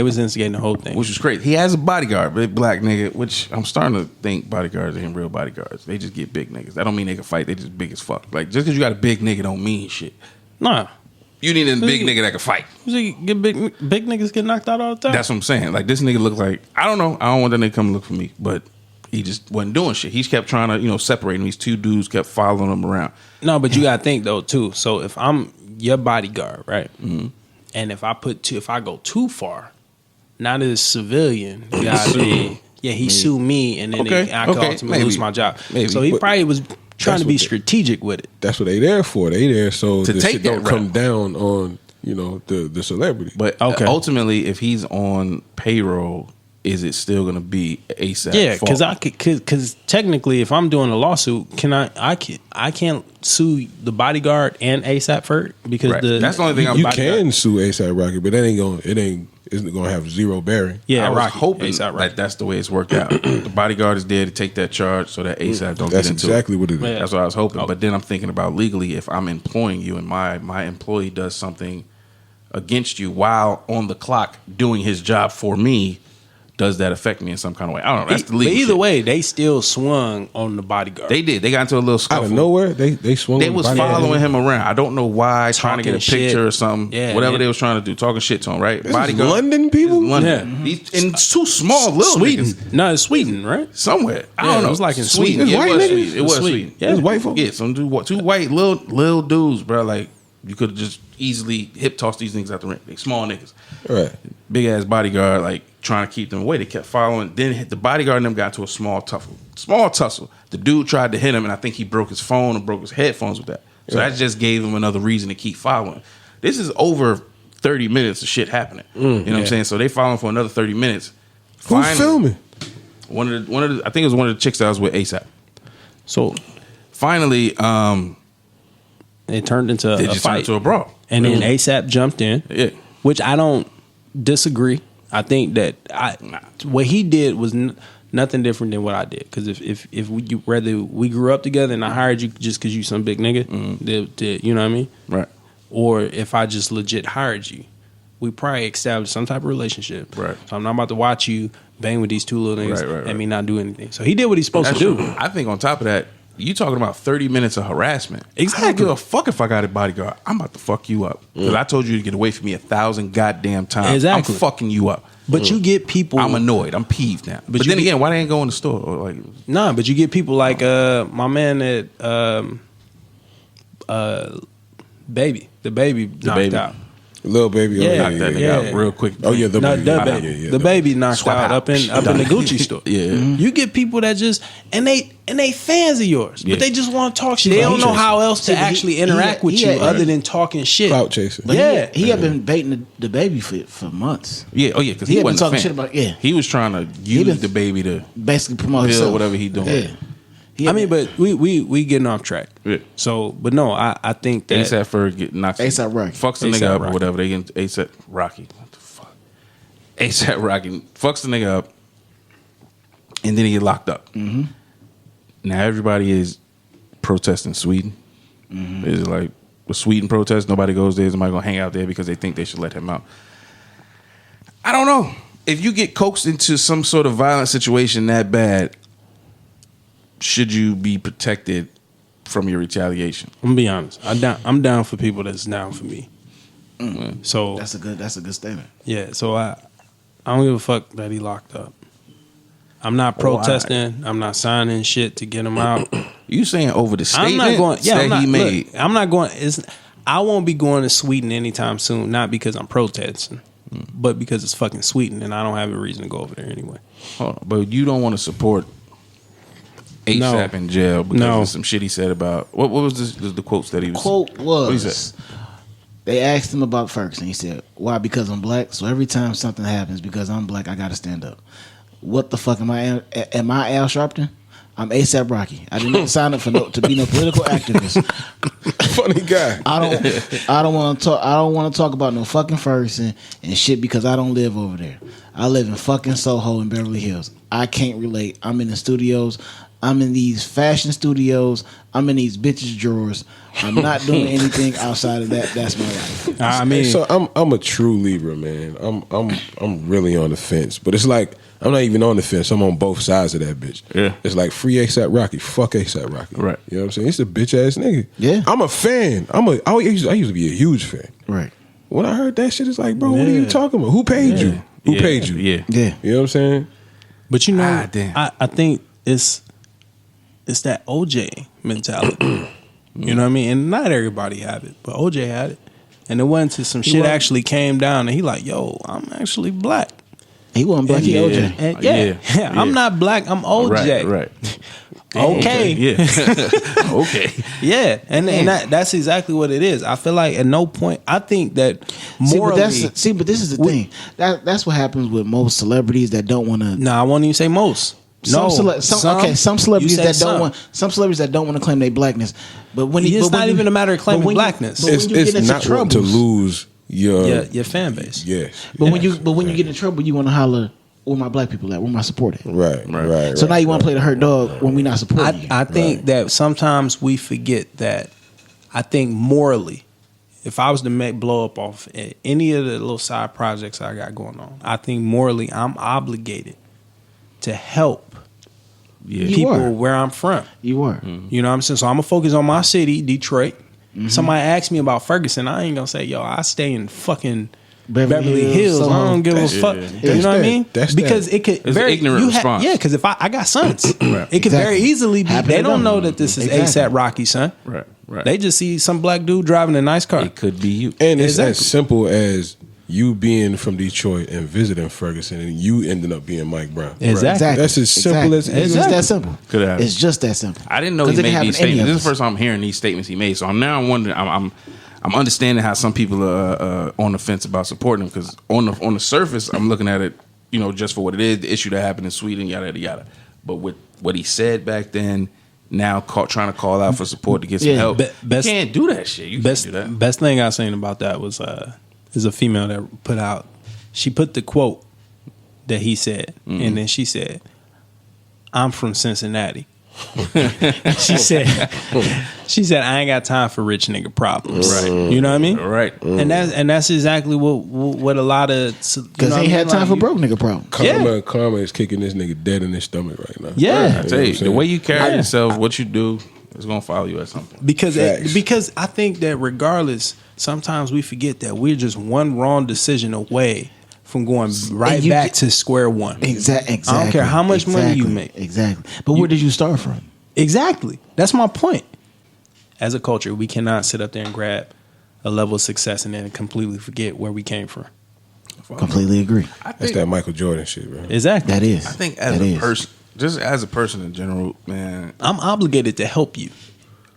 was instigating the whole thing.
which was crazy. He has a bodyguard, big black nigga, which I'm starting to think bodyguards ain't real bodyguards. They just get big niggas. That don't mean they can fight. They just big as fuck. Like, just because you got a big nigga don't mean shit.
Nah.
You need a big nigga that can fight.
Get big niggas get knocked out all the time.
That's what I'm saying. Like, this nigga look like, I don't know. I don't want that nigga to come look for me, but he just wasn't doing shit. He kept trying to, separate him. These two dudes kept following him around.
No, but you gotta think though too. So if I'm your bodyguard, right, and if I go too far, now this civilian guy, he sued me, and then I could ultimately lose my job.
Maybe.
So he probably was trying to be
what
strategic with it.
That's what they there for. They there so
To
the
take
shit
that
don't come
route.
down on the celebrity.
But ultimately, if he's on payroll, is it still going to be ASAP?
Yeah,
fault?
because technically, if I'm doing a lawsuit, I can't sue the bodyguard and ASAP Ferg because
Right. That's the only thing I'm
you
bodyguard.
can sue ASAP Rocky, but that isn't gonna have zero bearing.
Yeah,
I was
Rocky,
hoping
A$AP Rocky.
that that's the way it's worked out. The bodyguard is there to take that charge so that ASAP don't
That's
get into
exactly
it.
what it is.
Yeah.
That's what I was hoping. But then I'm thinking about legally, if I'm employing you and my employee does something against you while on the clock doing his job for me, does that affect me in some kind of way? I don't know. That's the
But
legal
either
shit.
way, they still swung on the bodyguard.
They did. They got into a little
Out
scuffle.
of nowhere, they swung.
They
on the
was
body.
following him around. I don't know why, trying to get a
Talking
picture
shit.
or something.
Yeah,
Whatever
man.
they was trying to do, talking shit to him, right?
This is London people?
This is London.
Yeah.
And it's too small, little
Sweden.
niggas.
No, it's Sweden, right?
Somewhere. I
Yeah,
don't know.
it was like in
Sweden.
Sweden.
Yeah,
White
it was
niggas?
Sweden. It was
Sweden.
Sweden.
Yeah.
It's white folks.
Yeah, some two white little dudes, bro. Like, you could have just easily hip tossed these niggas out the ring. They small niggas.
Right.
Big ass bodyguard, like trying to keep them away. They kept following. Then the bodyguard and them got to a small tussle. The dude tried to hit him, and I think he broke his phone or broke his headphones with that. So that just gave him another reason to keep following. This is over 30 minutes of shit happening. You know what I'm saying? So they following for another 30 minutes.
Who's filming?
One of the I think it was one of the chicks that was with ASAP.
So
Finally,
it turned into
they
a
just turned
fight.
into a brawl.
And then ASAP jumped in,
Yeah.
which I don't disagree. I think that what he did was nothing different than what I did. Because if whether we grew up together and I hired you just because you some big nigga, you know what I mean?
Right.
Or if I just legit hired you, we probably established some type of relationship.
Right.
So I'm not about to watch you bang with these two little niggas
Right.
and me not do anything. So he did what he's supposed
That's
to do.
true. I think on top of that, you talking about 30 minutes of harassment.
Exactly.
I don't give a fuck if I got a bodyguard. I'm about to fuck you up. Because I told you to get away from me 1,000 goddamn times.
Exactly.
I'm fucking you up.
But you get people.
I'm annoyed. I'm peeved now. But
you
then
get-
again, why they ain't go in the store? Or like,
Nah, but you get people like my man that baby, the baby knocked
Baby.
out.
Little baby.
Yeah,
knock that nigga out real quick.
Oh yeah, the
No,
baby.
the
Yeah,
baby,
yeah,
the baby knocked
Swap
out
out.
up in the Gucci store.
Yeah.
You get people that just and they fans of yours,
Yeah.
but they just want to talk shit. They
Clout
don't know
chasing.
how else
See,
to
but
actually interact with you other than talking shit.
Clout chaser.
But
Yeah.
he had been baiting the baby for months.
Yeah, oh yeah, because
He
he
had been
wasn't a
talking
fan.
shit about- yeah.
He was trying to use
been-
the baby to
Basically promote
build
himself.
whatever he doing.
Yeah. He
I
had
mean,
been-
but we getting off track.
Yeah.
So, but no, I think that
ASAP Ferg get knocked.
A$AP Rocky.
Fucks the
A$AP
nigga up or
Rocky.
whatever. They get ASAP Rocky. What the fuck? ASAP Rocky fucks the nigga up, and then he get locked up. Mm-hmm. Now everybody is protesting Sweden. Mm-hmm. It's like the Sweden protest. Nobody goes there. Somebody gonna hang out there because they think they should let him out. I don't know. if you get coaxed into some sort of violent situation that bad, should you be protected from your retaliation?
I'm gonna be honest. I'm down for people that's down for me. So
That's a good statement.
yeah. So I don't give a fuck that he locked up. I'm not protesting. I'm not signing shit to get him out.
You saying over the statement
I'm not going. Yeah,
that he made?
Look, I'm not going. I won't be going to Sweden anytime soon. Not because I'm protesting, but because it's fucking Sweden, and I don't have a reason to go over there anyway.
Hold on, but you don't want to support ASAP in jail because of some shit he said about what was the quotes that he was?
Quote
What he said?
they asked him about Ferguson. He said, "Why? Because I'm black. So every time something happens because I'm black, I got to stand up." What the fuck am I? Am I Al Sharpton? I'm ASAP Rocky. I didn't sign up to be no political activist.
Funny guy.
I don't want to talk. I don't want to talk about no fucking Ferguson and shit because I don't live over there. I live in fucking Soho in Beverly Hills. I can't relate. I'm in the studios. I'm in these fashion studios. I'm in these bitches' drawers. I'm not doing anything outside of that. That's my life.
I mean,
So I'm a true Libra, man. I'm really on the fence, but it's like I'm not even on the fence. I'm on both sides of that bitch.
Yeah.
It's like free ASAP Rocky. Fuck ASAP Rocky.
Right.
You know what I'm saying? He's a bitch ass nigga.
Yeah.
I'm a fan. I used to be a huge fan.
Right.
When I heard that shit, it's like, bro, what are you talking about? Who paid you? Who paid you?
Yeah.
Yeah.
You know what I'm saying?
but you know,
Ah, damn.
I think it's that OJ mentality. You know what I mean? And not everybody have it, but OJ had it. And it went to some shit actually came down, and he like, yo, I'm actually black.
He wasn't black. He OJ.
And
Yeah.
I'm not black. I'm OJ.
Right.
Okay.
Yeah. Okay.
Yeah, and that's exactly what it is. I feel like at no point, I think that morally.
But this is the thing. That's what happens with most celebrities that don't want to.
No, I won't even say most.
Some celebrities
You said
that don't want. Some celebrities that don't want to claim their blackness. But when
It's not even a matter of claiming blackness.
But when you get
It's
into
not
trouble,
want to lose your
fan base.
Yes.
But when you get in trouble, you want to holler, "Where my black people at? Where my support at?"
Right.
So now you want to play the hurt dog when we not supporting you.
I think that sometimes we forget that. I think morally, if I was to blow up off any of the little side projects I got going on, I think morally I'm obligated to help people where I'm from.
You were.
You know what I'm saying? So I'm going to focus on my city, Detroit. Somebody asks me about Ferguson, I ain't going to say, yo, I stay in fucking Beverly Hills.
Soho.
I don't give a fuck. You know what I mean? Because it could
It's an ignorant response.
Yeah, because if I got sons, it could
Exactly.
very easily be.
Happen
They
to
don't
them.
know that this is
Exactly.
ASAP Rocky, son.
Right.
They just see some black dude driving a nice car.
It could be you.
And it's
Exactly.
as simple as you being from Detroit and visiting Ferguson and you ending up being Mike Brown.
Exactly.
That's as simple as
It's just that simple.
Could happen.
It's just that simple.
I didn't know
'Cause
he
it can
made
happen
these
to any
statements.
of
This is the
us.
first time I'm hearing these statements he made. So I'm wondering. I'm understanding how some people are on the fence about supporting him because on the surface I'm looking at it, just for what it is, the issue that happened in Sweden, yada yada yada. But with what he said back then, now trying to call out for support to get some
Yeah.
help,
Best-
you can't do that shit. You can't do that.
Best thing I seen about that was is a female that put out. She put the quote that he said, and then she said, "I'm from Cincinnati." she said, "I ain't got time for rich nigga problems."
Right.
You know what I mean?
Right.
And that's exactly what a lot of
Because he ain't had time for broke nigga problems.
Karma is kicking this nigga dead in his stomach right now.
Yeah.
I tell you, the way you carry
Yeah.
yourself, what you do, is gonna follow you at some point.
Facts.
Because I think that regardless, sometimes we forget that we're just one wrong decision away from going right
you
back
get-
to square one.
Exactly.
I don't care how much money you make.
Exactly. But where did you start from?
Exactly. That's my point. As a culture, we cannot sit up there and grab a level of success and then completely forget where we came from.
Completely agree.
That's that Michael Jordan shit, bro.
Exactly.
That is.
I think as a person, just as a person in general, man,
I'm obligated to help you.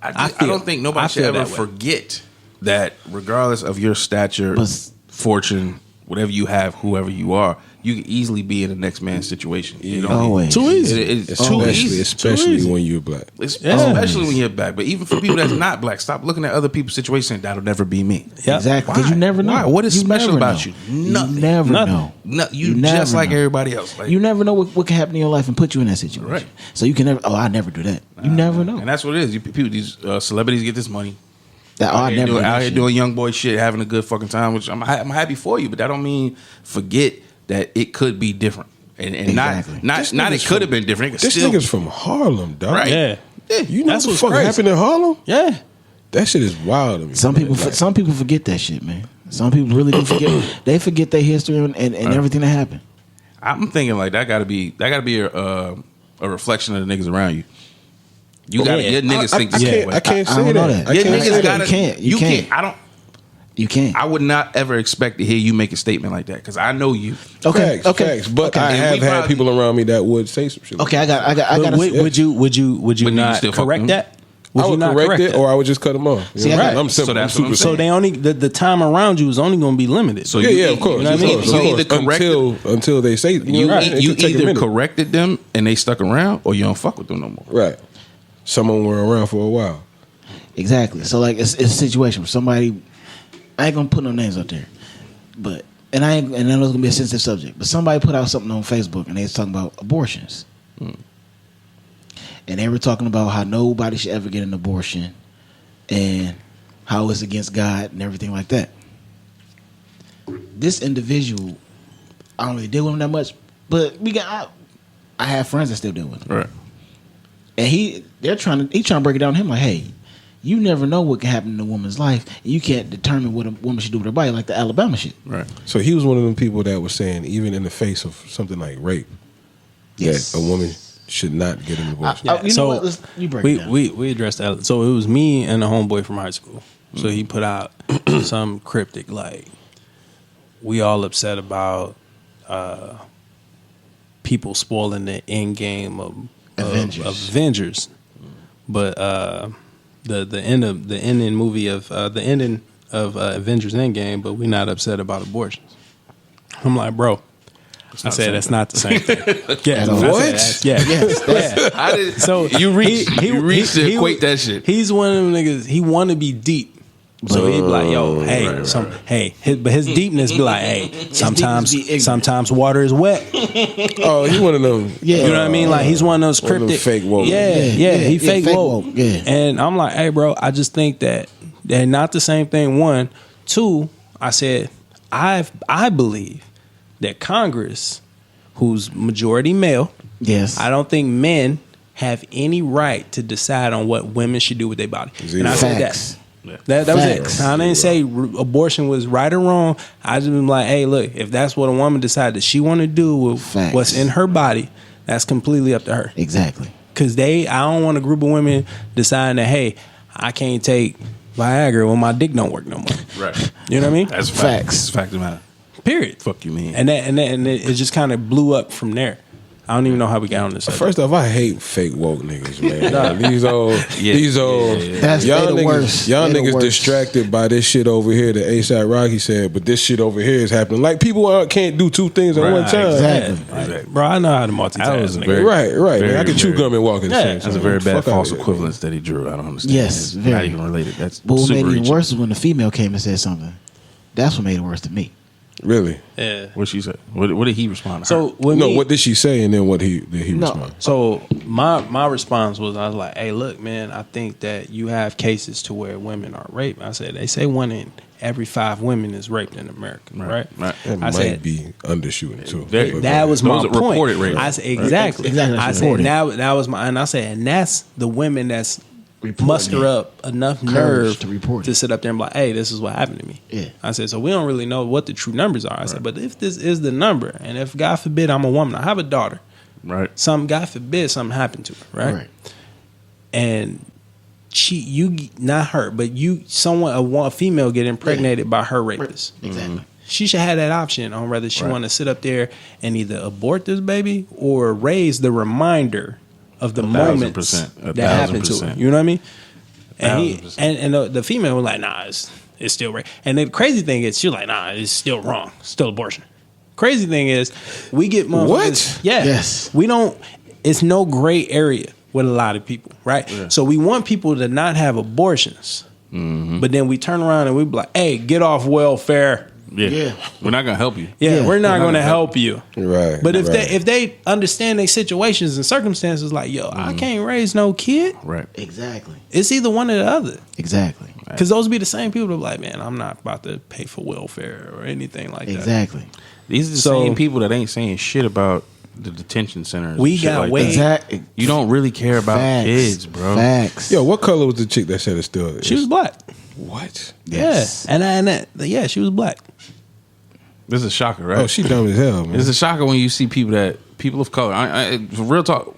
I don't think nobody should ever
that way.
forget that regardless of your stature,
But-
fortune, whatever you have, whoever you are, you can easily be in the next man's situation. You don't
Always.
Too easy.
It's too easy.
Especially when you're black.
Especially when you're black. But even for people that's not black, stop looking at other people's situation and that'll never be me.
Yep.
Exactly. Because
Why?
you never know.
Why? What is
You
special
never
about
know.
you? Nothing.
You never
Nothing.
know.
No, you
never
just like
know.
everybody else. Like,
You never know what can happen in your life and put you in that situation.
Right.
So you can never. Oh, I never do that. You never know.
and that's what it is. People, these celebrities get this money.
That, I never do
out
that
here
shit.
doing young boy shit, having a good fucking time, which I'm happy for you, but that don't mean forget that it could be different, and
Exactly.
not it could have been different. It could
This
still,
nigga's from Harlem, dog.
Right.
Yeah.
You know
That's
what the
what's
fuck
crazy.
happened in Harlem?
Yeah.
That shit is wild to me.
Some people,
Like,
some people forget that shit, man. Some people really do forget. They forget their history and everything that happened.
I'm thinking like that got to be a reflection of the niggas around you. You got to your niggas think the same way.
I can't
I
say
don't know
that.
that.
I
Your
can't say
niggas
that.
got to.
You can't.
I don't.
You can't.
I would not ever expect to hear you make a statement like that because I know you.
Okay.
Facts. But
Okay.
I
And
have
we
had
probably-
people around me that would say some shit.
Okay, I got.
But would you
But you
not
still fuck
correct
them?
that? Would
I
you
would
not
correct it,
that?
or I would just cut them off. You
See,
know?
I got-
I'm
So
simple.
that's
I'm
what I'm
super
So they only the time around you is only going to be limited.
So
Yeah, of course.
You know what I mean?
Of
You
course.
either correct
until they say
you
know, it
you
could take a
either
minute.
corrected them and they stuck around, or you don't fuck with them no more.
Right. Some of them were around for a while.
Exactly. So like it's a situation where somebody, I ain't gonna put no names out there, but and I know it's gonna be a sensitive subject, but somebody put out something on Facebook and they was talking about abortions, and they were talking about how nobody should ever get an abortion, and how it's against God and everything like that. This individual, I don't really deal with him that much, but I have friends that still deal with him.
Right.
And he's trying to break it down to him like, hey, you never know what can happen in a woman's life. And you can't determine what a woman should do with her body, like the Alabama shit.
Right.
So he was one of them people that was saying, even in the face of something like rape,
Yes.
that a woman should not get an abortion.
You know what? You break it down.
we addressed that. So it was me and a homeboy from high school. So he put out some cryptic like, we all upset about people spoiling the end game of Avengers, but the ending movie of the ending of Avengers Endgame, but we're not upset about abortions. I'm like, bro. I said that's not the same thing. Yeah,
At all.
I said, yeah.
Yes,
I did,
So
you reached to equate that shit.
He's one of them niggas. He want to be deep, so he be like, "Yo, hey, but his deepness be like, hey, sometimes water is wet.
Oh, he one of them.
Yeah.
You know what I mean? Like he's one of those
One of them
cryptic,
fake woke.
Yeah, he fake woke.
Yeah.
And I'm like, hey, bro, I just think that they're not the same thing. One, two, I said, I believe that Congress, who's majority male,
Yes.
I don't think men have any right to decide on what women should do with their body.
Zero.
And I said
Facts.
that was
Facts.
it. I didn't say abortion was right or wrong. I just been like, hey, look, if that's what a woman decides that she want to do with
Facts.
what's in her body, that's completely up to her.
Exactly.
Because I don't want a group of women deciding that, hey, I can't take Viagra when my dick don't work no more.
Right.
You know what I mean?
That's
Facts.
facts. It's a fact of the matter.
Period.
Fuck you, man.
And it just kind of blew up from there. I don't even know how we got on this subject.
First off, I hate fake woke niggas, man. These old,
That's
y'all
they the
niggas,
worst.
y'all
They the
niggas
worst.
distracted by this shit over here that A$AP Rocky said, but this shit over here is happening. Like people can't do two things at one time.
Exactly.
Bro, I know how to multitask.
That was
nigga.
very-
Right.
Very,
I can chew
very-
gum and walk in the
Yeah,
same
That's a
time.
very bad
Fuck
false
out of here.
equivalence that he drew. I don't understand.
Yes,
It's
very.
not even related. That's
But what
super
made it even
reaching.
worse was when the female came and said something. That's what made it worse to me.
Really?
Yeah.
What she said? What did he respond to?
So with
No,
me,
what did she say and then what did he
No.
respond?
So my response was, I was like, hey, look, man, I think that you have cases to where women are raped. I said, they say 1 in every 5 women is raped in America, right?
Right.
That
I
might
said,
be undershooting too.
Very-
But-
that was my
Those are
point.
reported rape.
I said exactly.
Exactly,
I
that's
said
reported.
that was my, and I said, and that's the women that's
Reporting
muster
it.
up enough
Courage
nerve
to report it.
sit up there and be like, hey, this is what happened to me.
Yeah.
I said, so we don't really know what the true numbers are. I said, but if this is the number, and if God forbid I'm a woman, I have a daughter,
Right.
God forbid something happened to her, right?
Right.
And not her, but a female get impregnated by her rapist.
Exactly.
She should have that option on whether she want to sit up there and either abort this baby or raise the reminder of the moments
1,000%.
that happened to her.
1,000%.
You know what I mean? And
1,000%.
and the female was like, nah, it's still rape. And the crazy thing is, she's like, nah, it's still wrong, still abortion. Crazy thing is, we get motherfuckers.
What?
Yeah.
Yes.
We don't. It's no gray area with a lot of people, right?
Yeah.
So we want people to not have abortions, but then we turn around and we be like, hey, get off welfare.
Yeah.
We're not gonna help you.
Yeah,
Yeah.
we're not going to help you.
Right.
But
right.
if they understand their situations and circumstances, like, yo, I can't raise no kid.
Right.
Exactly.
It's either one or the other.
Exactly.
Because those be the same people that be like, man, I'm not about to pay for welfare or anything like that.
Exactly.
These are the
So-
same people that ain't saying shit about the detention centers.
We
and shit
got
like
way-
that.
Exactly.
You don't really care about
Facts.
kids, bro.
Facts.
Yo, what color was the chick that said it's still?
She was black.
What?
Yes.
Yeah, yeah, she was black.
This is a shocker, right?
Oh, she dumb as hell, man.
It's a shocker when you see people of color. For real talk,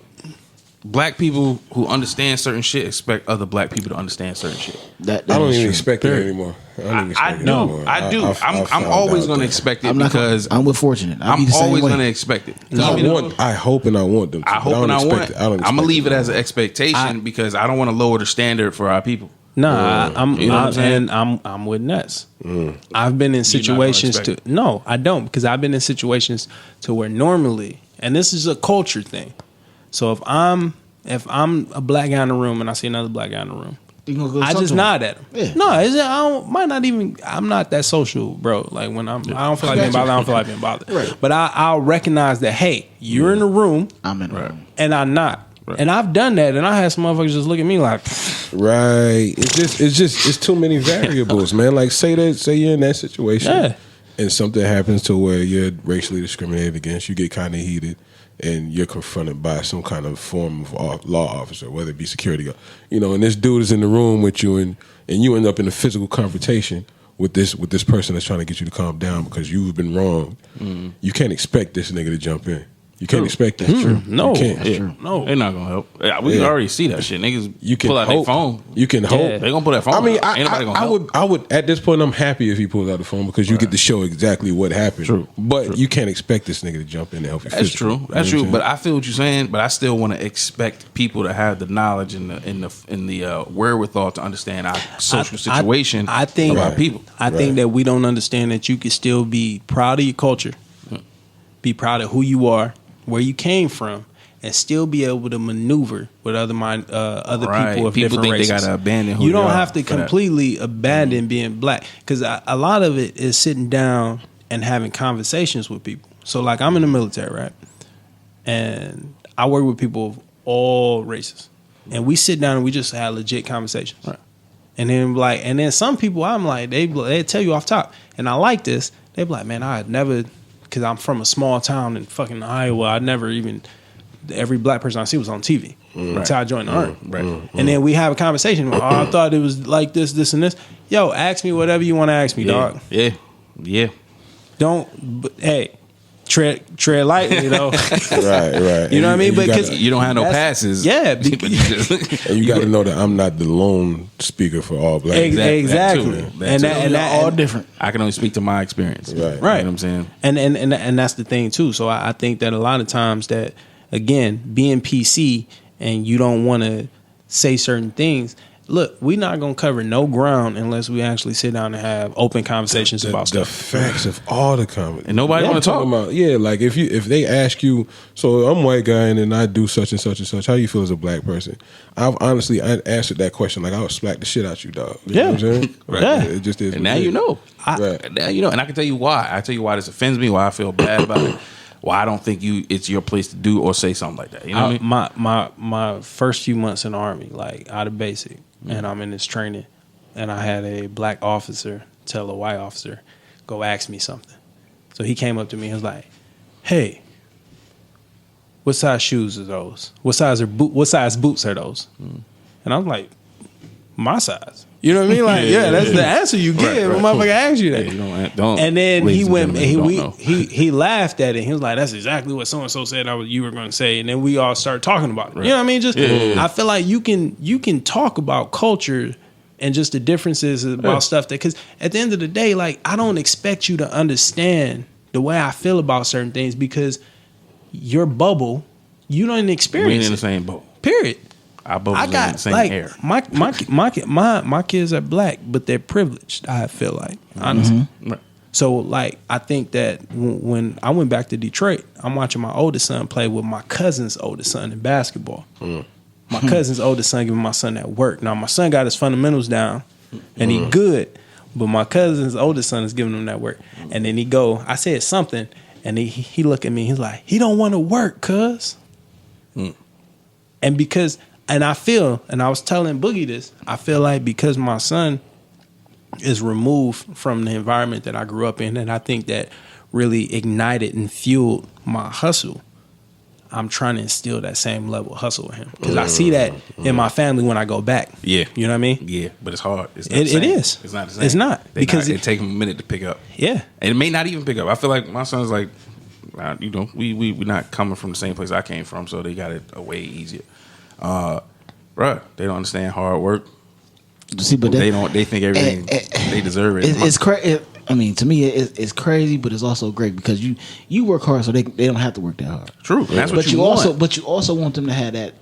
black people who understand certain shit expect other black people to understand certain shit.
That
I don't
is
even
true.
expect it anymore. I don't even
I
expect it
do.
anymore.
I do.
I've
I'm
found
always
out
going to
that.
expect it
I'm not.
because
I'm with Forchunit. I'll be
I'm
the same
always
way.
going to expect it.
I hope and I want them to.
I
but
hope
don't
and I
expect
want.
it. I don't
I'm
expect
gonna leave it as an
no
expectation because I don't want to lower the standard for our people.
Nah, I'm
You know what I'm saying?
I'm with Ness. I've been in situations to
expect
no, I don't because I've been in situations to where normally, and this is a culture thing. So if I'm a black guy in the room and I see another black guy in the room,
You gonna go
I
talk
just
to him.
nod at him.
Yeah.
No, might not even. I'm not that social, bro. Like when I don't feel like being bothered. I don't feel like being bothered.
Right.
But I'll recognize that. Hey, you're in the room
I'm in the room.
and I'm not.
Right.
And I've done that, and I had some motherfuckers just look at me like,
Right. It's too many variables, man. Like say you're in that situation
Yeah.
and something happens to where you're racially discriminated against, you get kind of heated and you're confronted by some kind of form of law officer, whether it be security or, and this dude is in the room with you and you end up in a physical confrontation with this person that's trying to get you to calm down because you've been wronged. You can't expect this nigga to jump in. You can't expect that.
no,
You can't.
that's true. No,
They're not gonna help. We can already see that shit. Niggas
You can
pull out
hope.
their phone.
You can hope.
They gonna pull that phone.
I mean,
out. Ain't nobody gonna help.
I would at this point. I'm happy if he pulls out the phone because you get to show exactly what happened.
True.
But you can't expect this nigga to jump in and help you.
That's
physically.
true.
You know
That's
what I'm
true. But
saying?
I feel what you're saying. But I still want to expect people to have the knowledge and the wherewithal to understand our social situation.
I think
of our people.
I think that we don't understand that you can still be proud of your culture, be proud of who you are, where you came from, and still be able to maneuver with other
Right.
people of
People
different
think they
races.
gotta abandon who
you
they
don't
are
have to
for that.
completely abandon being black because a lot of it is sitting down and having conversations with people. So like I'm in the military, right? And I work with people of all races. And we sit down and we just have legit conversations.
Right.
And then some people I'm like, they tell you off top. And I like this. They be like, man, I had never, because I'm from a small town in fucking Iowa, I never even, every black person I see was on TV until I joined the Army.
Right.
And then we have a conversation. Oh, I thought it was like this, this, and this. Yo, ask me whatever you want to ask me, dog.
Yeah.
Hey, tread lightly, though.
right.
You know what I mean?
And
But
you
'cause
gotta-
You don't have no
That's-
passes.
yeah,
But you just-
and you got to know that I'm not the lone speaker for all black. people.
Exactly.
That too. That
And
too.
that
all different.
I can only speak to my experience.
Right.
You know what I'm saying?
And that's the thing too. So I think that a lot of times that again being PC and you don't want to say certain things. Look, we're not gonna cover no ground unless we actually sit down and have open conversations about
The
stuff.
facts of all the comments.
And nobody want to talk.
about like if they ask you, so I'm a white guy and then I do such and such and such, how you feel as a black person? I answered that question like I would smack the shit out you, dog. You know what I'm saying?
Right.
Yeah.
It just is.
And
what
now
it
you
is.
know.
Right.
Now you know. And I can tell you why. I tell you why this offends me. Why I feel bad about it. Why I don't think it's your place to do or say something like that. You know what I mean?
My first few months in the Army, like out of basic, and I'm in this training, and I had a black officer tell a white officer, go ask me something. So he came up to me and was like, hey, what size shoes are those? What size boots are those? And I was like, my size. You know what I mean? Like, that's the answer you get when motherfucker asks you that.
Yeah, you don't.
And then
ladies
he
and
went.
gentlemen, don't know.
He laughed at it. He was like, "That's exactly what so and so said you were going to say." And then we all started talking about it. You know what I mean? Just I feel like you can talk about culture and just the differences about stuff that because at the end of the day, like I don't expect you to understand the way I feel about certain things because your bubble, you don't
We
experience
ain't in the
it.
same boat.
Period.
Our bubbles
I
in
got
the same
like
air.
my kids are black, but they're privileged. I feel like honestly.
Right.
So like I think that when I went back to Detroit, I'm watching my oldest son play with my cousin's oldest son in basketball. My cousin's oldest son giving my son that work. Now my son got his fundamentals down, and he good, but my cousin's oldest son is giving him that work. And then I said something, and he looked at me. He's like, he don't want to work, cuz. And I feel, and I was telling Boogie this, I feel like because my son is removed from the environment that I grew up in, and I think that really ignited and fueled my hustle, I'm trying to instill that same level of hustle in him because I see that in my family when I go back.
Yeah,
you know what I mean.
Yeah, but it's hard. It's not
It
the same.
is.
It's not the same.
It's not because
it takes them a minute to pick up.
Yeah,
and it may not even pick up. I feel like my son's like, you know, we're not coming from the same place I came from, so they got it way easier. Bruh, they don't understand hard work.
See, but
They don't. They think everything they deserve it.
It's crazy. I mean, to me, it's crazy, but it's also great because you work hard, so they don't have to work that hard.
True. That's what
But
you want.
you also want them to have that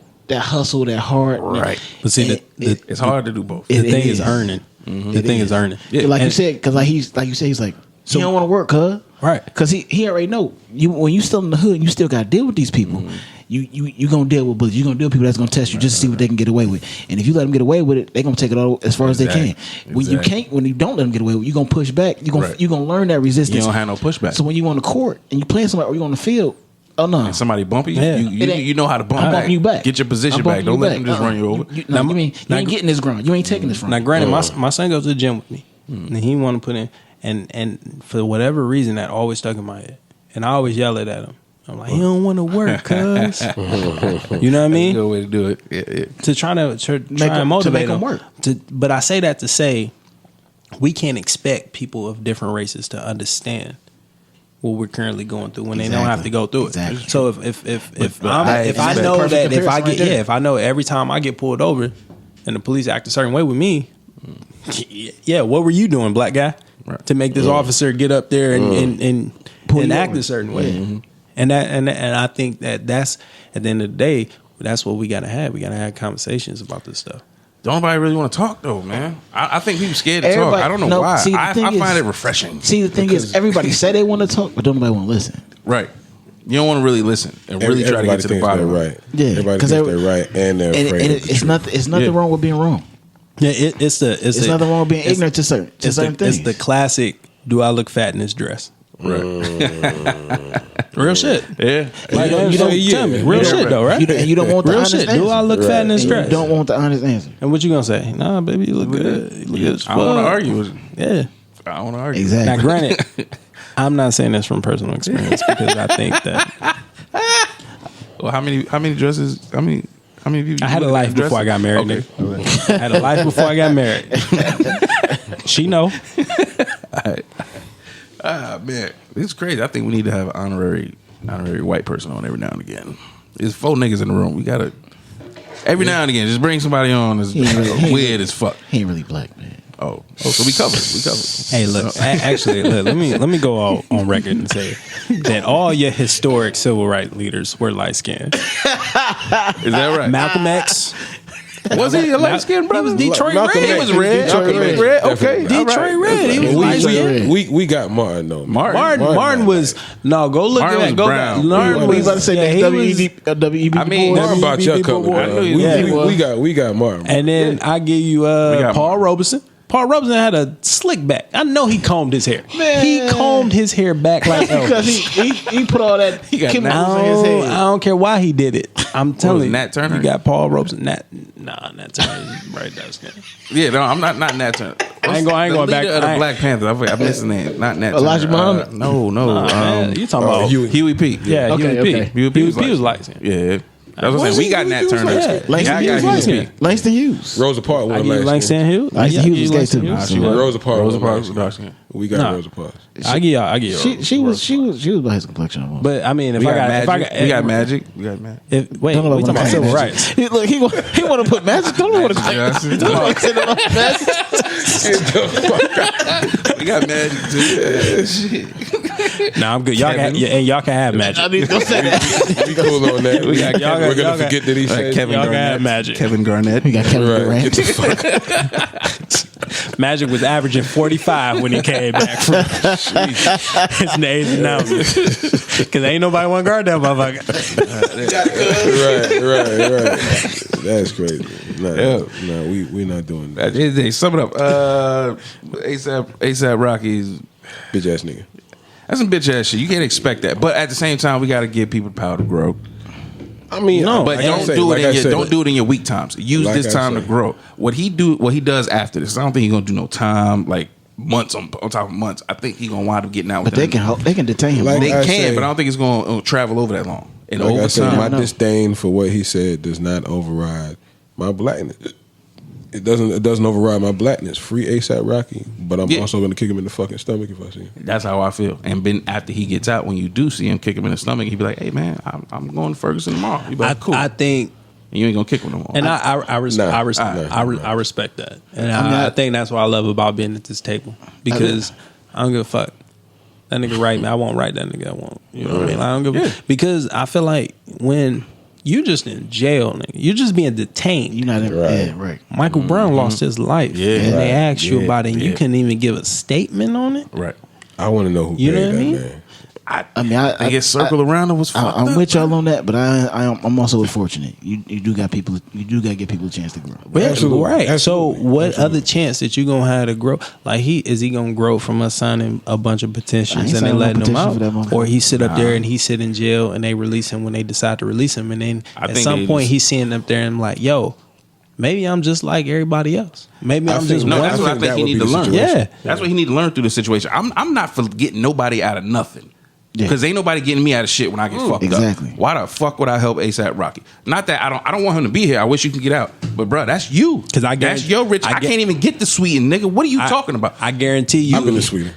hustle, that heart.
Right.
but see,
It's hard to do both.
the thing
is.
is earning.
Mm-hmm.
The thing is earning.
Yeah.
Like you
And-
said, because he's like he don't want to work, cuz.
Right.
Because he already know you when you still in the hood, you still got to deal with these people.
Mm-hmm.
You gonna deal with bullies. You gonna deal with people that's gonna test you just to see what they can get away with. And if you let them get away with it, they gonna take it all as far as they can. When you don't let them get away with it, you gonna push back. You gonna learn that resistance.
You don't have no pushback.
So when you on the court and you playing somebody or you on the field, oh no,
And somebody bump you,
Yeah.
you know how to bump
I'm
back.
bumping you back.
Get your position
I'm
back.
bumping
Don't
you
let
back.
them just run you over.
You ain't getting this ground. You ain't taking this from.
Now,
me.
granted, my son goes to the gym with me, and he want to put in, and for whatever reason, that always stuck in my head, and I always yell it at him. I'm like, he don't want to work, cuz. You know what I mean?
Good way to do it. Yeah.
To try and motivate
make 'em
him.
work.
But I say that to say, we can't expect people of different races to understand what we're currently going through when they don't have to go through it.
Exactly.
So if
But
I
that's
know
perfect
that if I
comparison
get
right there.
if I know every time I get pulled over and the police act a certain way with me, yeah, what were you doing, black guy, to make this officer get up there and
you
act
over.
a certain way? And I think that's at the end of the day, that's what we gotta have. We gotta have conversations about this stuff.
Don't nobody really want to talk though, man. I think people scared to talk.
Everybody-
I don't know
no,
why.
see, the
I
thing
find
is-
it refreshing.
See, the thing is, everybody say they want to talk, but don't nobody want to listen.
Right. You don't want to really listen and really try to get to the
thinks
bottom.
they're
of it.
right.
Yeah,
Everybody
'cause
thinks
they-
they're right, and they're afraid.
And
of the
it's
truth.
nothing
Yeah.
wrong with being wrong.
Yeah, it's
Nothing wrong with being ignorant to certain
it's
things.
the classic. Do I look fat in this dress?
Right.
Real shit.
Yeah.
Like,
you don't-
tell me. Real
Yeah,
shit
right.
though, right?
You don't want the
Real
honest
shit.
answer.
Do I look fat in this
And
dress?
you don't want the honest answer.
And what you gonna say? Nah, baby, you look good. You look good as
I don't want to
fuck.
argue with you.
Yeah.
I don't want to argue.
Exactly.
Now, granted, I'm not saying this from personal experience because I think that
Well, how many dresses? How many of you?
I had a life before I got married.
Okay.
Nigga. I had a life before I got married. She know.
Ah, man, it's crazy. I think we need to have an honorary white person on every now and again. There's 4 niggas in the room. We gotta every now and again just bring somebody on that's
He ain't really-
weird as fuck.
He ain't really black, man.
Oh, so we covered.
Hey, look. Actually, look, let me go on record and say that all your historic civil rights leaders were light skinned.
Is that right?
Malcolm X.
Was he a light skinned brother?
He was Detroit
Malcolm
Red.
X.
He was red.
Malcolm
He was
X,
red.
definitely.
Okay.
Detroit Red. He was
Well,
light skinned.
we got Martin though.
Martin was no. Go look
Martin
at
was
that. Go
brown.
back. Martin
What you about to say?
yeah, he was-
WEB.
I mean,
Martin about your color.
I knew he
We got Martin.
And then I give you
got
Paul
Martin.
Robeson. Paul Robeson had a slick back. I know he combed his hair.
Man.
He combed his hair back like
because
Elvis.
he put all that
got
chemicals
I
in his
don't,
head.
I don't care why he did it. I'm telling you.
Nat Turner?
You got Paul Robeson. Nat Turner is right there.
Yeah, no, I'm not Nat Turner.
I ain't going
The
back.
leader of the Black Panthers. I missed his name. Not Nat Turner.
Elijah Muhammad?
No.
Man, you talking about
Huey P.
Yeah,
Okay,
Huey P.
okay.
Huey P.
Huey P was light skinned.
Yeah. That's what I'm
Was
saying. We
he?
got Nat
Huey P was
Turner.
light-skinned.
Langston
I
Hughes
got
was
Huey
light-skinned.
P.
Langston Hughes.
Rosa Parks.
I give you Langston Hughes.
Langston Hughes was gay too.
Nah, she
Hughes.
was.
Rosa Parks.
Rosa Parks was dark skin.
We got
Nah.
Rosa Parks.
I give you.
She was about his complexion. Almost.
But I mean, if
We
I
got
got,
Magic. We got Magic. We got Magic.
Wait,
Don't know
we
about
talking about
Magic.
civil rights.
Look, he want to put magic. Don't know what to
Johnson. We got Magic too. Shit.
Nah, I'm good. Y'all
Kevin.
y'all can have Magic.
I need to say that.
We cool on that.
We got
Y'all
We're
got-
gonna forget that he said
Kevin
Y'all can
Garnett.
have Magic.
Kevin Garnett.
We got Kevin
Right,
Durant.
get the fuck.
Magic was averaging 45 when he came back from his name's announcement. Because ain't nobody want to guard that motherfucker.
Right. That's crazy. No, we not doing that.
Hey, sum it up. ASAP Rocky's
Bitch ass nigga.
that's some bitch ass shit. You can't expect that, but at the same time, we got to give people the power to grow.
I mean,
No,
But
like I
don't
said-
do
like
it
I
in your
said,
don't do it in your weak times. Use
Like
this
I
time to
said.
grow. What he does after this, I don't think he's gonna do no time like months on top of months. I think he's gonna wind up getting out.
But they can detain him.
Like
They
I
can,
say-
but I don't think it's gonna travel over that long. And
Like
over
I said,
time,
my
No.
disdain for what he said does not override my blackness. It doesn't override my blackness. Free ASAP Rocky, but I'm
Yeah.
also gonna kick him in the fucking stomach if I see him.
that's how I feel. And then after he gets out, when you do see him kick him in the stomach, he be like, "Hey man, I'm going to Ferguson tomorrow." You be like, "Cool."
I think,
and you ain't gonna kick him no more.
and I
Nah.
respect that, and I think that's what I love about being at this table because I don't give a fuck. That nigga right, man. I won't write that nigga. I won't. You know what I mean? Like, I don't give because I feel like when you just in jail, nigga, you just being detained.
You're not in.
Right.
Yeah, right.
Michael Brown lost his life,
Yeah.
and they
Right.
asked you about it, and you couldn't even give a statement on it.
right.
I want to know who
You
paid
know what I
that
mean?
man.
I mean, I
guess circle around him was fucked
I'm
up.
with y'all on that, but I'm also fortunate. You do got people. You do got to give people a chance to grow.
Yeah,
Absolutely.
right.
Absolutely.
So, what
Absolutely.
other chance that you gonna have to grow? Like, is he gonna grow from us signing a bunch of
I
petitions
ain't
and they
signing no
letting him
petition for that
out,
motherfucker.
or he sit up there and he sit in jail and they release him when they decide to release him, and then
I
at
think
some
they
point
just-
he's sitting up there and like, yo, maybe I'm just like everybody else. Maybe I'm
think-
just
No,
one.
that's what I
think
think
that
he
would
need
be
to
the
learn.
situation.
Yeah.
That's what he need to learn through the situation. I'm not for getting nobody out of nothing.
Yeah.
Because ain't nobody getting me out of shit when I get fucked
exactly.
up. Why the fuck would I help ASAP Rocky? Not that I don't want him to be here. I wish you can get out. But bro, that's you.
'Cause I
that's
guarantee-
your rich. I,
I
can't even get to Sweden, nigga. What are you talking about?
I guarantee you.
I've been to Sweden,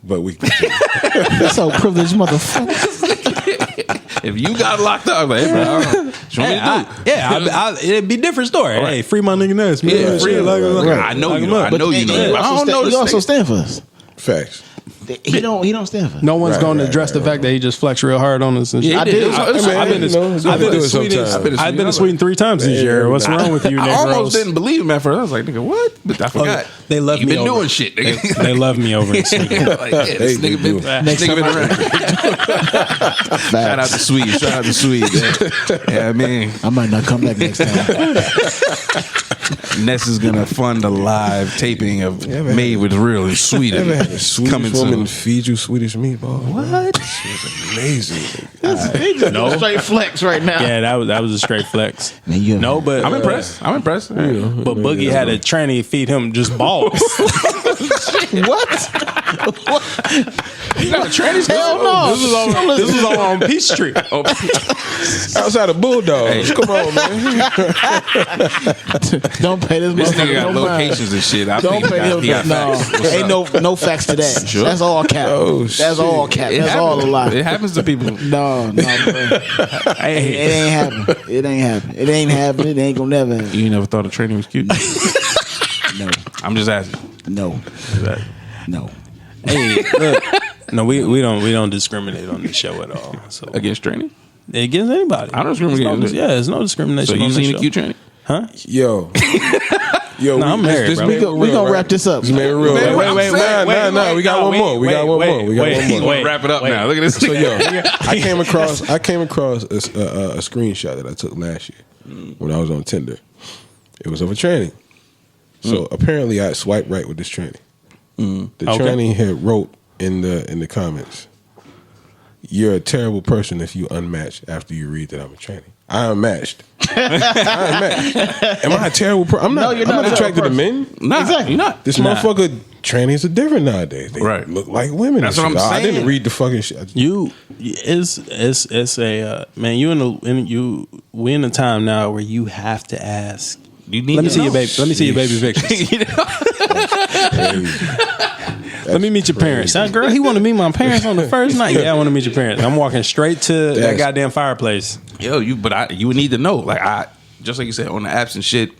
but we.
That's so privileged, motherfucker.
If you got locked up, I'm like, hey, bro, I don't know. What you want me to do?
It'd be a different story. Hey, free my nigga Ness, man.
Yeah, free
Like,
I know you know. I know you know. I don't know
He
this
also
nigga.
stand for us.
Facts.
He don't stand for us.
No one's
Right,
going to
right,
address the fact that he just flexed real hard on us. And shit.
Yeah,
I
he
did.
did.
I
I've been
I've been to Sweden.
I've been to Sweden 3 times this year. What's wrong with you,
I
niggas?
almost didn't believe him at first. I was like, nigga, what? But I forgot.
they love
you
me
been
over.
doing shit, nigga.
They love me over in Sweden.
Like, yeah, this
They
nigga been,
do.
this nigga been around. Shout out to Swede. Shout out to Swede. Yeah, I mean,
I might not come back next time.
Ness is gonna fund a live taping of Made with Real in Sweden.
Ever had a Swedish
Coming
woman
soon.
feed you Swedish meatballs? What? This was amazing.
No straight flex right now.
Yeah, that was a straight flex.
Man, you
No, but
I'm impressed. I'm impressed.
But Boogie had a tranny feed him just balls.
What?
You got a tranny?
Hell no.
This was all on Peachtree.
Outside of Bulldogs. Come on, man.
Don't pay this
This nigga
motherfucker
got
no mind.
locations and shit. I
Don't
think
pay him.
he got
No,
facts. What's
ain't
up?
no facts to that.
Sure.
That's all cap.
Oh,
That's
shit.
all cap.
It
That's all a
happens.
lie.
It happens to people.
No, bro. It ain't happening. It ain't happening. It ain't happening. It ain't gonna never happen.
You never thought a tranny was cute?
No,
I'm just asking.
no, no.
Hey, look. No, we don't discriminate on this show at all. So
Against tranny?
against anybody.
I don't discriminate
It's no-
against it.
Yeah, there's no discrimination.
So you
on this
seen a
show.
cute tranny?
Huh?
Yo. Yo,
I'm married, bro.
We gonna wrap this up.
This man real.
Man,
Wait, nah. We got one more. We got one more. We got one more.
Wait, wrap it up now. Look at this.
So yo, I came across a screenshot that I took last year when I was on Tinder. It was of a tranny. So apparently I swiped right with this tranny. The tranny had wrote in the comments, "You're a terrible person if you unmatched after you read that I'm a tranny." I unmatched. Am I a terrible person? I'm not.
No, you're
I'm
not
not
a
attracted to
terrible
men.
Nah,
Exactly.
you're not.
This motherfucker trannies are different nowadays. They
Right.
look like women.
That's
and
what
shit.
I'm
I didn't
saying.
read the fucking shit.
It's a man. We in a time now where you have to ask.
You need
Let me
to
see your
know.
baby. Let me see your baby pictures.
You know?
Let me meet your parents. That girl, he want to meet my parents on the first night. Yeah, I want to meet your parents. I'm walking straight to that
That's-
goddamn fireplace.
Yo, you would need to know. Like just like you said on the apps and shit.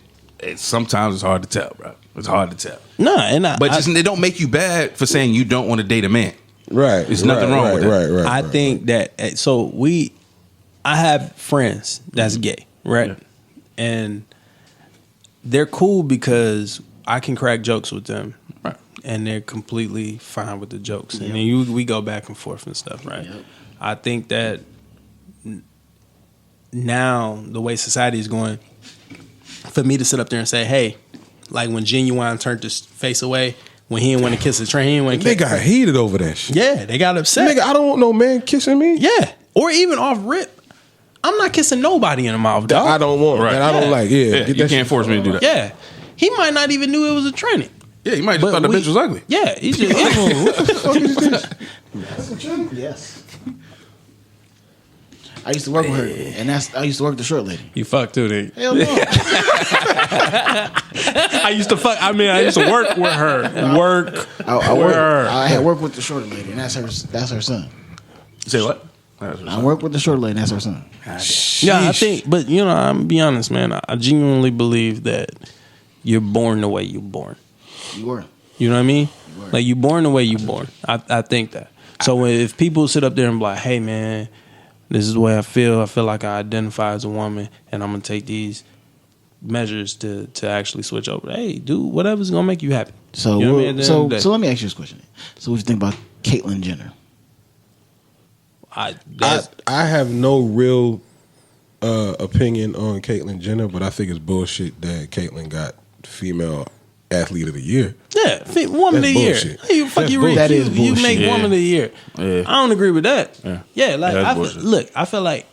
Sometimes it's hard to tell, bro. It's hard to tell. But it don't make you bad for saying you don't want to date a man.
Right.
There's nothing wrong with that.
Right.
I think that I have friends that's gay, right?
Yeah.
And they're cool because I can crack jokes with them,
Right.
and they're completely fine with the jokes. And then we go back and forth and stuff, right?
Yep.
I think that now the way society is going, for me to sit up there and say, hey, like when Genuine turned his face away when he didn't want to kiss a train, he didn't want to
They
kiss.
got heated over that shit.
Yeah, they got upset.
Nigga, I don't want no man kissing me.
Yeah, or even off rip. I'm not kissing nobody in the mouth, dog.
I don't want
Right.
that. I don't like. Yeah,
Yeah,
get
you
that
can't
shit.
force me to do that.
Yeah, he might not even knew it was a training.
Yeah, you might just
But
thought the bitch was ugly.
Yeah, he just.
What the fuck is this?
Yes. I used to work with her, and I used to work with the short lady.
You fucked too, then.
Hell no.
I used to fuck. I used to work with her.
I had worked with the short lady, and that's her son.
Say what?
I worked with the short lady, and that's her son.
Yeah, I think, but I'm gonna be honest, man. I genuinely believe that you're born the way you're born.
You were.
You know what I mean? Like you're born the way you're born. I think that. So if people sit up there and be like, "Hey, man, this is the way I feel. I feel like I identify as a woman, and I'm gonna take these measures to actually switch over." Hey, do whatever's gonna make you happy.
So,
You know what I mean? At the end of the day.
so let me ask you this question. So, what do you think about Caitlyn Jenner?
I
have no real opinion on Caitlyn Jenner, but I think it's bullshit that Caitlyn got female athlete of the year.
Yeah, woman
That's
of the year.
bullshit.
Hey, you fuck
That's
you,
bullshit.
That is
you make
bullshit.
woman of the year.
Yeah.
I don't agree with that.
Yeah.
Like
Yeah, that's bullshit.
look, I feel like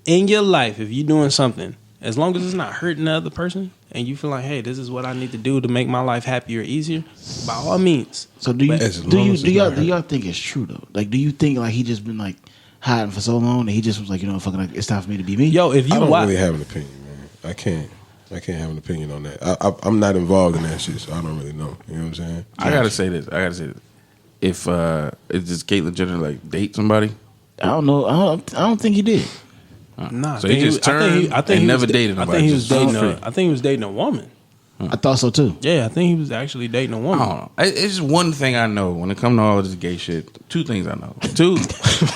in your life, if you're doing something, as long as it's not hurting the other person, and you feel like, hey, this is what I need to do to make my life happier or easier, by all means.
So, do
As long as it's
y'all
not her.
think it's true though? Like, do you think like he just been like hiding for so long that he just was like, fucking, like, it's time for me to be me?
Yo, if you
I don't
watch,
really have an opinion, man. I can't have an opinion on that. I'm not involved in that shit, so I don't really know. You know what I'm saying?
I gotta say this. If does Caitlyn Jenner like date somebody?
I don't know. I don't think he did.
nah,
So he just turned and never dated
I
nobody,
think he was
just
dating.
free.
I think he was dating a woman.
I thought so too.
Yeah, I think he was actually dating a
I
woman.
don't know. It's just one thing I know when it comes to all this gay shit. Two things I know. Two,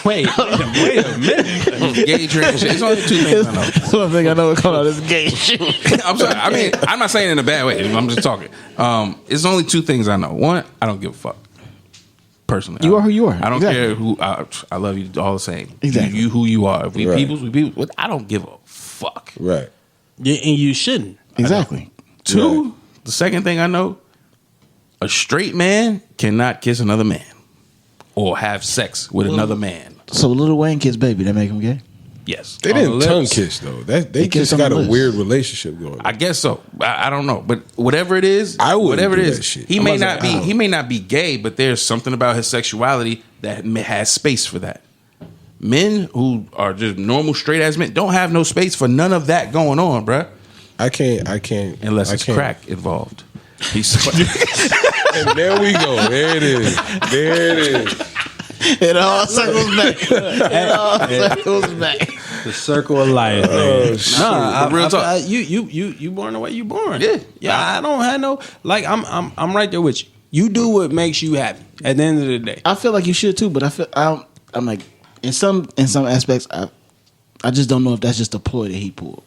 Wait a minute.
gay trans shit. It's only two things I know.
That's one thing I know. It's coming out this gay shit.
I'm sorry. I mean, I'm not saying it in a bad way. I'm just talking. It's only two things I know. One, I don't give a fuck. Personally,
You are who you are.
I don't
Exactly.
care who. I love you all the same.
Exactly.
You who you are. If we
Right.
peoples, we peoples. I don't give a fuck.
Right.
Yeah, and you shouldn't.
Exactly.
Two,
Right.
the second thing I know, a straight man cannot kiss another man or have sex with another man.
So Lil Wayne kiss Baby, that make him gay?
Yes.
They
On the
didn't
lips.
tongue kiss though. They
kissed
just
on
got
the
a
lips.
weird relationship going on.
I guess so. I don't know, but whatever it is,
I wouldn't
whatever it
do
is,
that shit.
he
I'm
may
about to
not
say, I
be.
don't.
He may not be gay, but there's something about his sexuality that has space for that. Men who are just normal straight ass men don't have no space for none of that going on, bruh.
I can't.
Unless
I
it's
can't.
crack involved. He's
And there we go. There it is. There it is.
It all circles back. It all circles back.
The circle of life, man.
But real talk.
You born the way you born.
Yeah.
I don't have no like. I'm right there with you. You do what makes you happy. At the end of the day,
I feel like you should too, but I'm like in some aspects I just don't know if that's just a ploy that he pulled.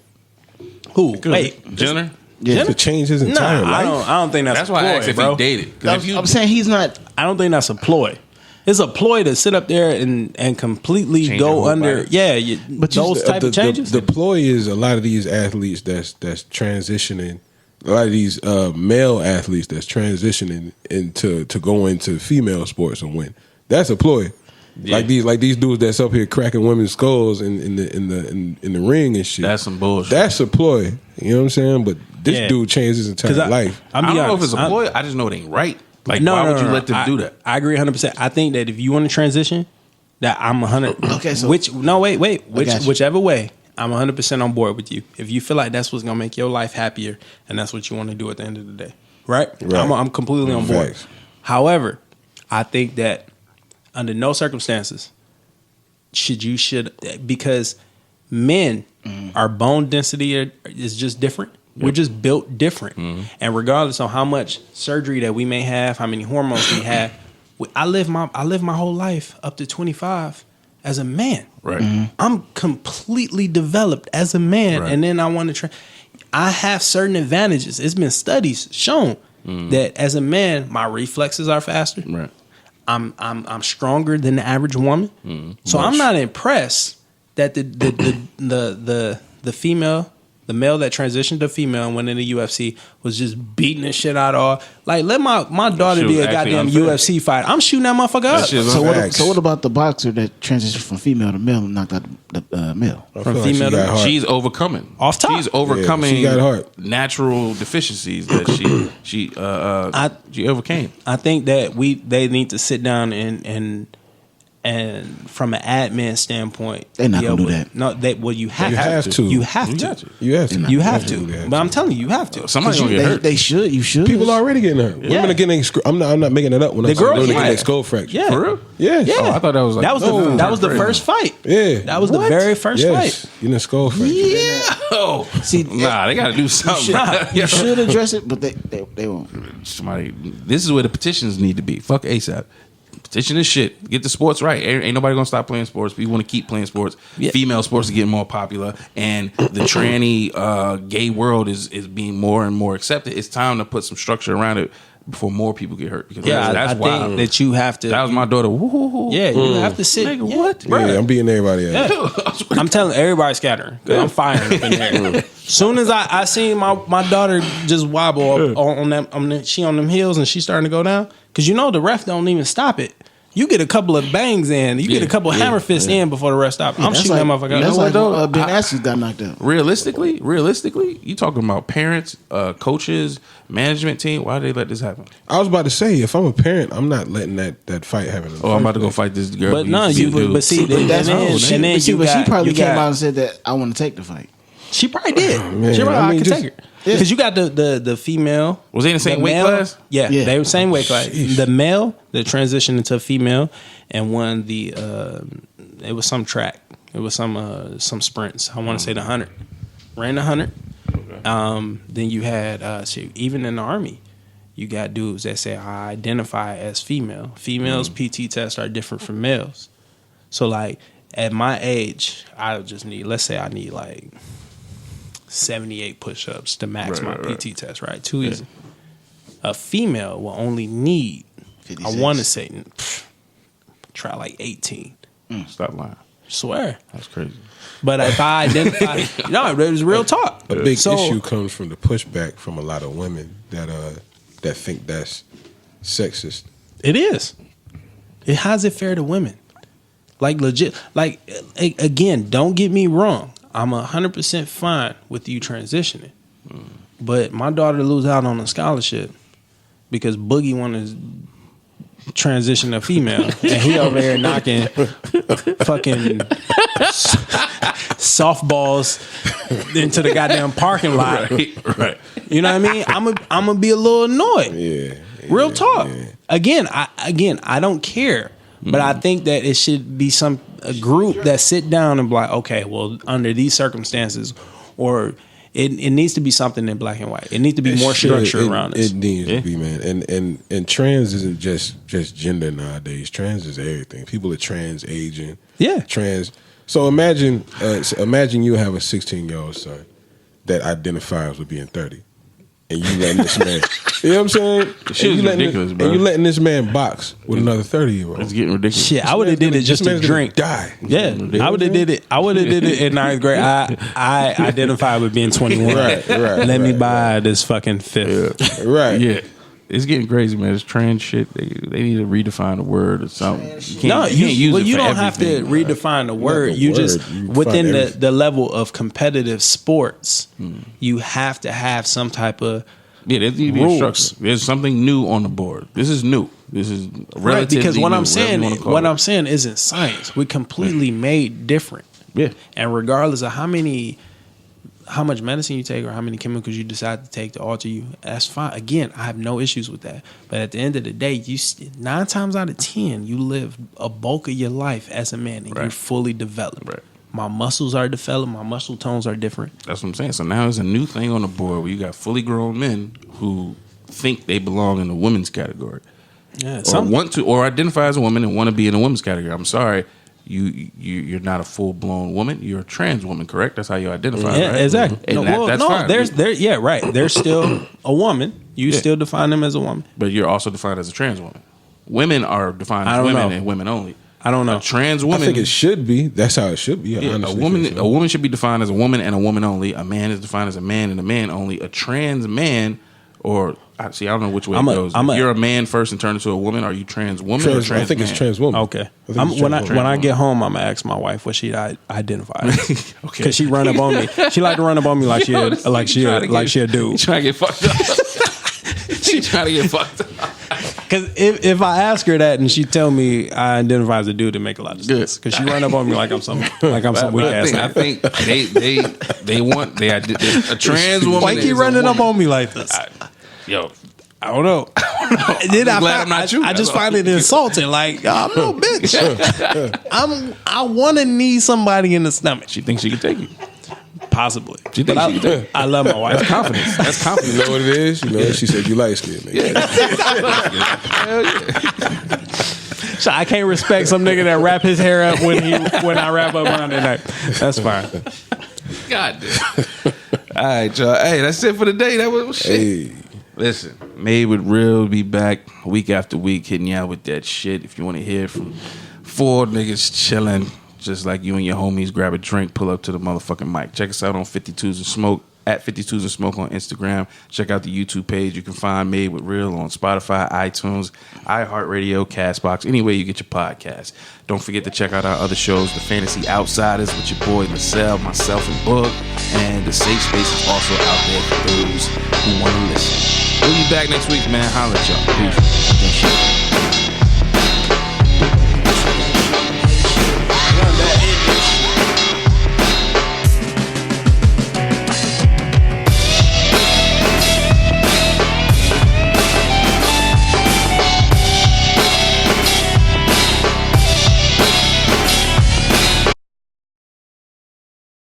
who? Wait,
Jenner.
Yeah.
To change his entire
nah,
life.
I don't think that's.
That's
a
why
ploy,
I asked if
bro.
he dated. 'Cause if you,
I'm saying he's not.
I don't think that's a ploy. It's a ploy to sit up there and completely
Change your
go
whole
under.
body.
Yeah,
But
those type of changes.
The ploy is a lot of these athletes that's transitioning. A lot of these male athletes that's transitioning into to go into female sports and win. That's a ploy.
Yeah.
Like these dudes that's up here cracking women's skulls in the ring and shit.
That's some bullshit.
That's a ploy. You know what I'm saying? But this
Yeah.
dude changed his entire
'Cause
life.
I'm
I don't
be
know if
honest,
it's a ploy. I just know it ain't right. Like,
No,
why
no,
would you
no,
let them do that?
I agree 100%. I think that if you want to transition, that I'm 100.
Okay, so-
whichever way, I'm 100% on board with you. If you feel like that's what's gonna make your life happier, and that's what you want to do at the end of the day, right?
Right.
I'm completely on board.
Facts.
However, I think that under no circumstances should because men, our bone density is just different. We're just built different, and regardless of how much surgery that we may have, how many hormones we have, I live my whole life up to 25 as a man.
Right.
I'm completely developed as a man,
Right.
and then I want to I have certain advantages. It's been studies shown that as a man, my reflexes are faster.
Right.
I'm stronger than the average woman. So I'm not impressed that the female the male that transitioned to female and went into UFC was just beating the shit out of all. Like, let my daughter be a goddamn UFC fight. I'm shooting that motherfucker up.
So what about the boxer that transitioned from female to male and knocked out the male?
From female to
she's overcoming.
Off top.
She's overcoming
she got heart.
natural deficiencies that she overcame.
I think that they need to sit down and from an admin standpoint,
they're not gonna do that.
No, you have
to.
You have to. You have to. But I'm telling you, you have to.
Somebody's gonna get hurt.
They should. You should.
People are already getting hurt.
Yeah.
Women are getting. I'm not making it up when
The
I say
girls
women
might.
getting skull fracture.
Yeah.
For real?
Yeah.
Yeah.
Oh, I thought that was like
that was the first fight.
Yeah.
That was the very first
Yes.
fight.
Getting a skull fracture.
Yeah. Oh,
See,
nah, they got to do something.
you should address it, but they won't.
Somebody, this is where the petitions need to be. Fuck ASAP. Petition this shit. Get the sports right. Ain't nobody gonna stop playing sports. People want to keep playing sports.
Yeah.
Female sports are getting more popular, and the tranny gay world is being more and more accepted. It's time to put some structure around it before more people get hurt. Because that's
I
wild.
think that you have to.
That was my daughter. Woo-hoo-hoo.
Yeah, you have to sit.
Nigga,
yeah,
what?
bruh.
Yeah, I'm beating everybody out.
I'm telling everybody scattering. I'm firing up in there. Soon as I seen my daughter just wobble up on them, she on them heels and she starting to go down. Because the ref don't even stop it. You get a couple of bangs in, get a couple hammer fists in before the ref stop. I'm shooting that motherfucker.
That's like
though?
Ben Askren got knocked out.
Realistically, you talking about parents, coaches, management team. Why did they let this happen?
I was about to say, if I'm a parent, I'm not letting that fight happen.
I'm about to go fight this girl.
But no, she
probably came out and said that I want to take the fight.
She probably did.
man,
She probably
I mean,
could take her. Because you got the female.
Was they in the same weight
male,
class?
Yeah, they were same weight class. The male that transitioned into a female and won the it was some track. It was some sprints. I want to say the 100. Ran the 100. Okay. Then you had even in the Army, you got dudes that say I identify as female. Females PT tests are different from males. So like at my age, I just need, let's say I need like 78 push-ups to max my PT test, right? Too easy. A female will only need, 56. I want to say, try like 18.
Stop lying.
Swear.
That's crazy.
But if I identify, no, it was real talk.
A big issue comes from the pushback from a lot of women that think that's sexist.
It is. How's it fair to women? Like legit, like again, don't get me wrong. I'm 100% fine with you transitioning. But my daughter lose out on a scholarship because Boogie wanted to transition to female and he over there knocking fucking softballs into the goddamn parking lot.
Right.
You know what I mean? I'm gonna be a little annoyed.
Yeah.
Real talk. Yeah. Again, I don't care. But I think that it should be a group that sit down and be like, okay, well, under these circumstances, or it needs to be something in black and white. It needs to be more structure around it.
It needs to be, man. And trans isn't just gender nowadays. Trans is everything. People are trans aging.
Yeah.
Trans. So imagine you have a 16-year-old son that identifies with being 30. And you letting this man, you know what I'm saying?
Shit's ridiculous, bro.
And you letting this man box with another 30-year-old.
It's getting ridiculous.
Shit, I would have did it just to drink.
Die.
Yeah, I would have did it. I would have did it in 9th grade. I identify with being 21.
Right.
Let me buy this fucking fifth.
Right.
Yeah. It's getting crazy, man. It's trans shit. They need to redefine the word or something. You can't use it
you
for
don't have to
everything.
redefine the word. You just within the level of competitive sports, you have to have some type of
there needs to be a structure. There's something new on the board. This is new. This is relatively
right, because
new,
what I'm saying isn't science. We completely made different.
Yeah.
And regardless of how much medicine you take or how many chemicals you decide to take to alter you, that's fine. Again, I have no issues with that. But at the end of the day, 9 times out of 10, you live a bulk of your life as a man and you're fully developed.
Right.
My muscles are developed. My muscle tones are different.
That's what I'm saying. So now there's a new thing on the board where you got fully grown men who think they belong in the women's category.
Yeah,
or want to, or identify as a woman and want to be in a women's category. I'm sorry. You're not a full blown woman. You're a trans woman, correct? That's how you identify.
Yeah,
right?
exactly.
And that's fine.
There's still a woman. You still define them as a woman,
but you're also defined as a trans woman. Women are defined as women and women only.
I don't know.
A trans woman.
I think it should be. That's how it should be.
Yeah, a woman should be defined as a woman and a woman only. A man is defined as a man and a man only. A trans man, or I don't know which way it goes. If you're a man first and turn into a woman, are you trans woman or trans
I think
man?
it's trans woman.
Okay. When I get home, I'm gonna ask my wife what she identify. Okay. Because she run up on me. She like to run up on me like she a dude.
She trying to get fucked up. She trying to get fucked up.
Because if I ask her that and she tell me I identify as a dude, it make a lot of sense. Because she run up on me like I'm some weak ass.
I think they want a trans woman.
Why keep running up on me like this? I don't know. I'm not you. I just find it insulting. Like, I'm no bitch. I want to need somebody in the stomach.
She thinks she can take you.
Possibly.
She thinks she can take you.
I love my wife.
That's confidence. That's confidence.
You know what it is? You know, she said you light skinned.
Yeah. Hell yeah.
So I can't respect some nigga that wrap his hair up when I wrap up around at night. That's fine.
God damn. All right, y'all. Hey, that's it for the day. That was shit.
Hey.
Listen, Made with Real be back week after week hitting y'all with that shit. If you want to hear from 4 niggas chilling, just like you and your homies, grab a drink, pull up to the motherfucking mic. Check us out on 52s and Smoke, at 52s and Smoke on Instagram. Check out the YouTube page. You can find Made with Real on Spotify, iTunes, iHeartRadio, CastBox, anywhere you get your podcasts. Don't forget to check out our other shows, The Fantasy Outsiders with your boy Lasell, myself, and Book. And The Safe Space is also out there for those who want to listen. We'll be back next week, man. Holla at y'all. Peace.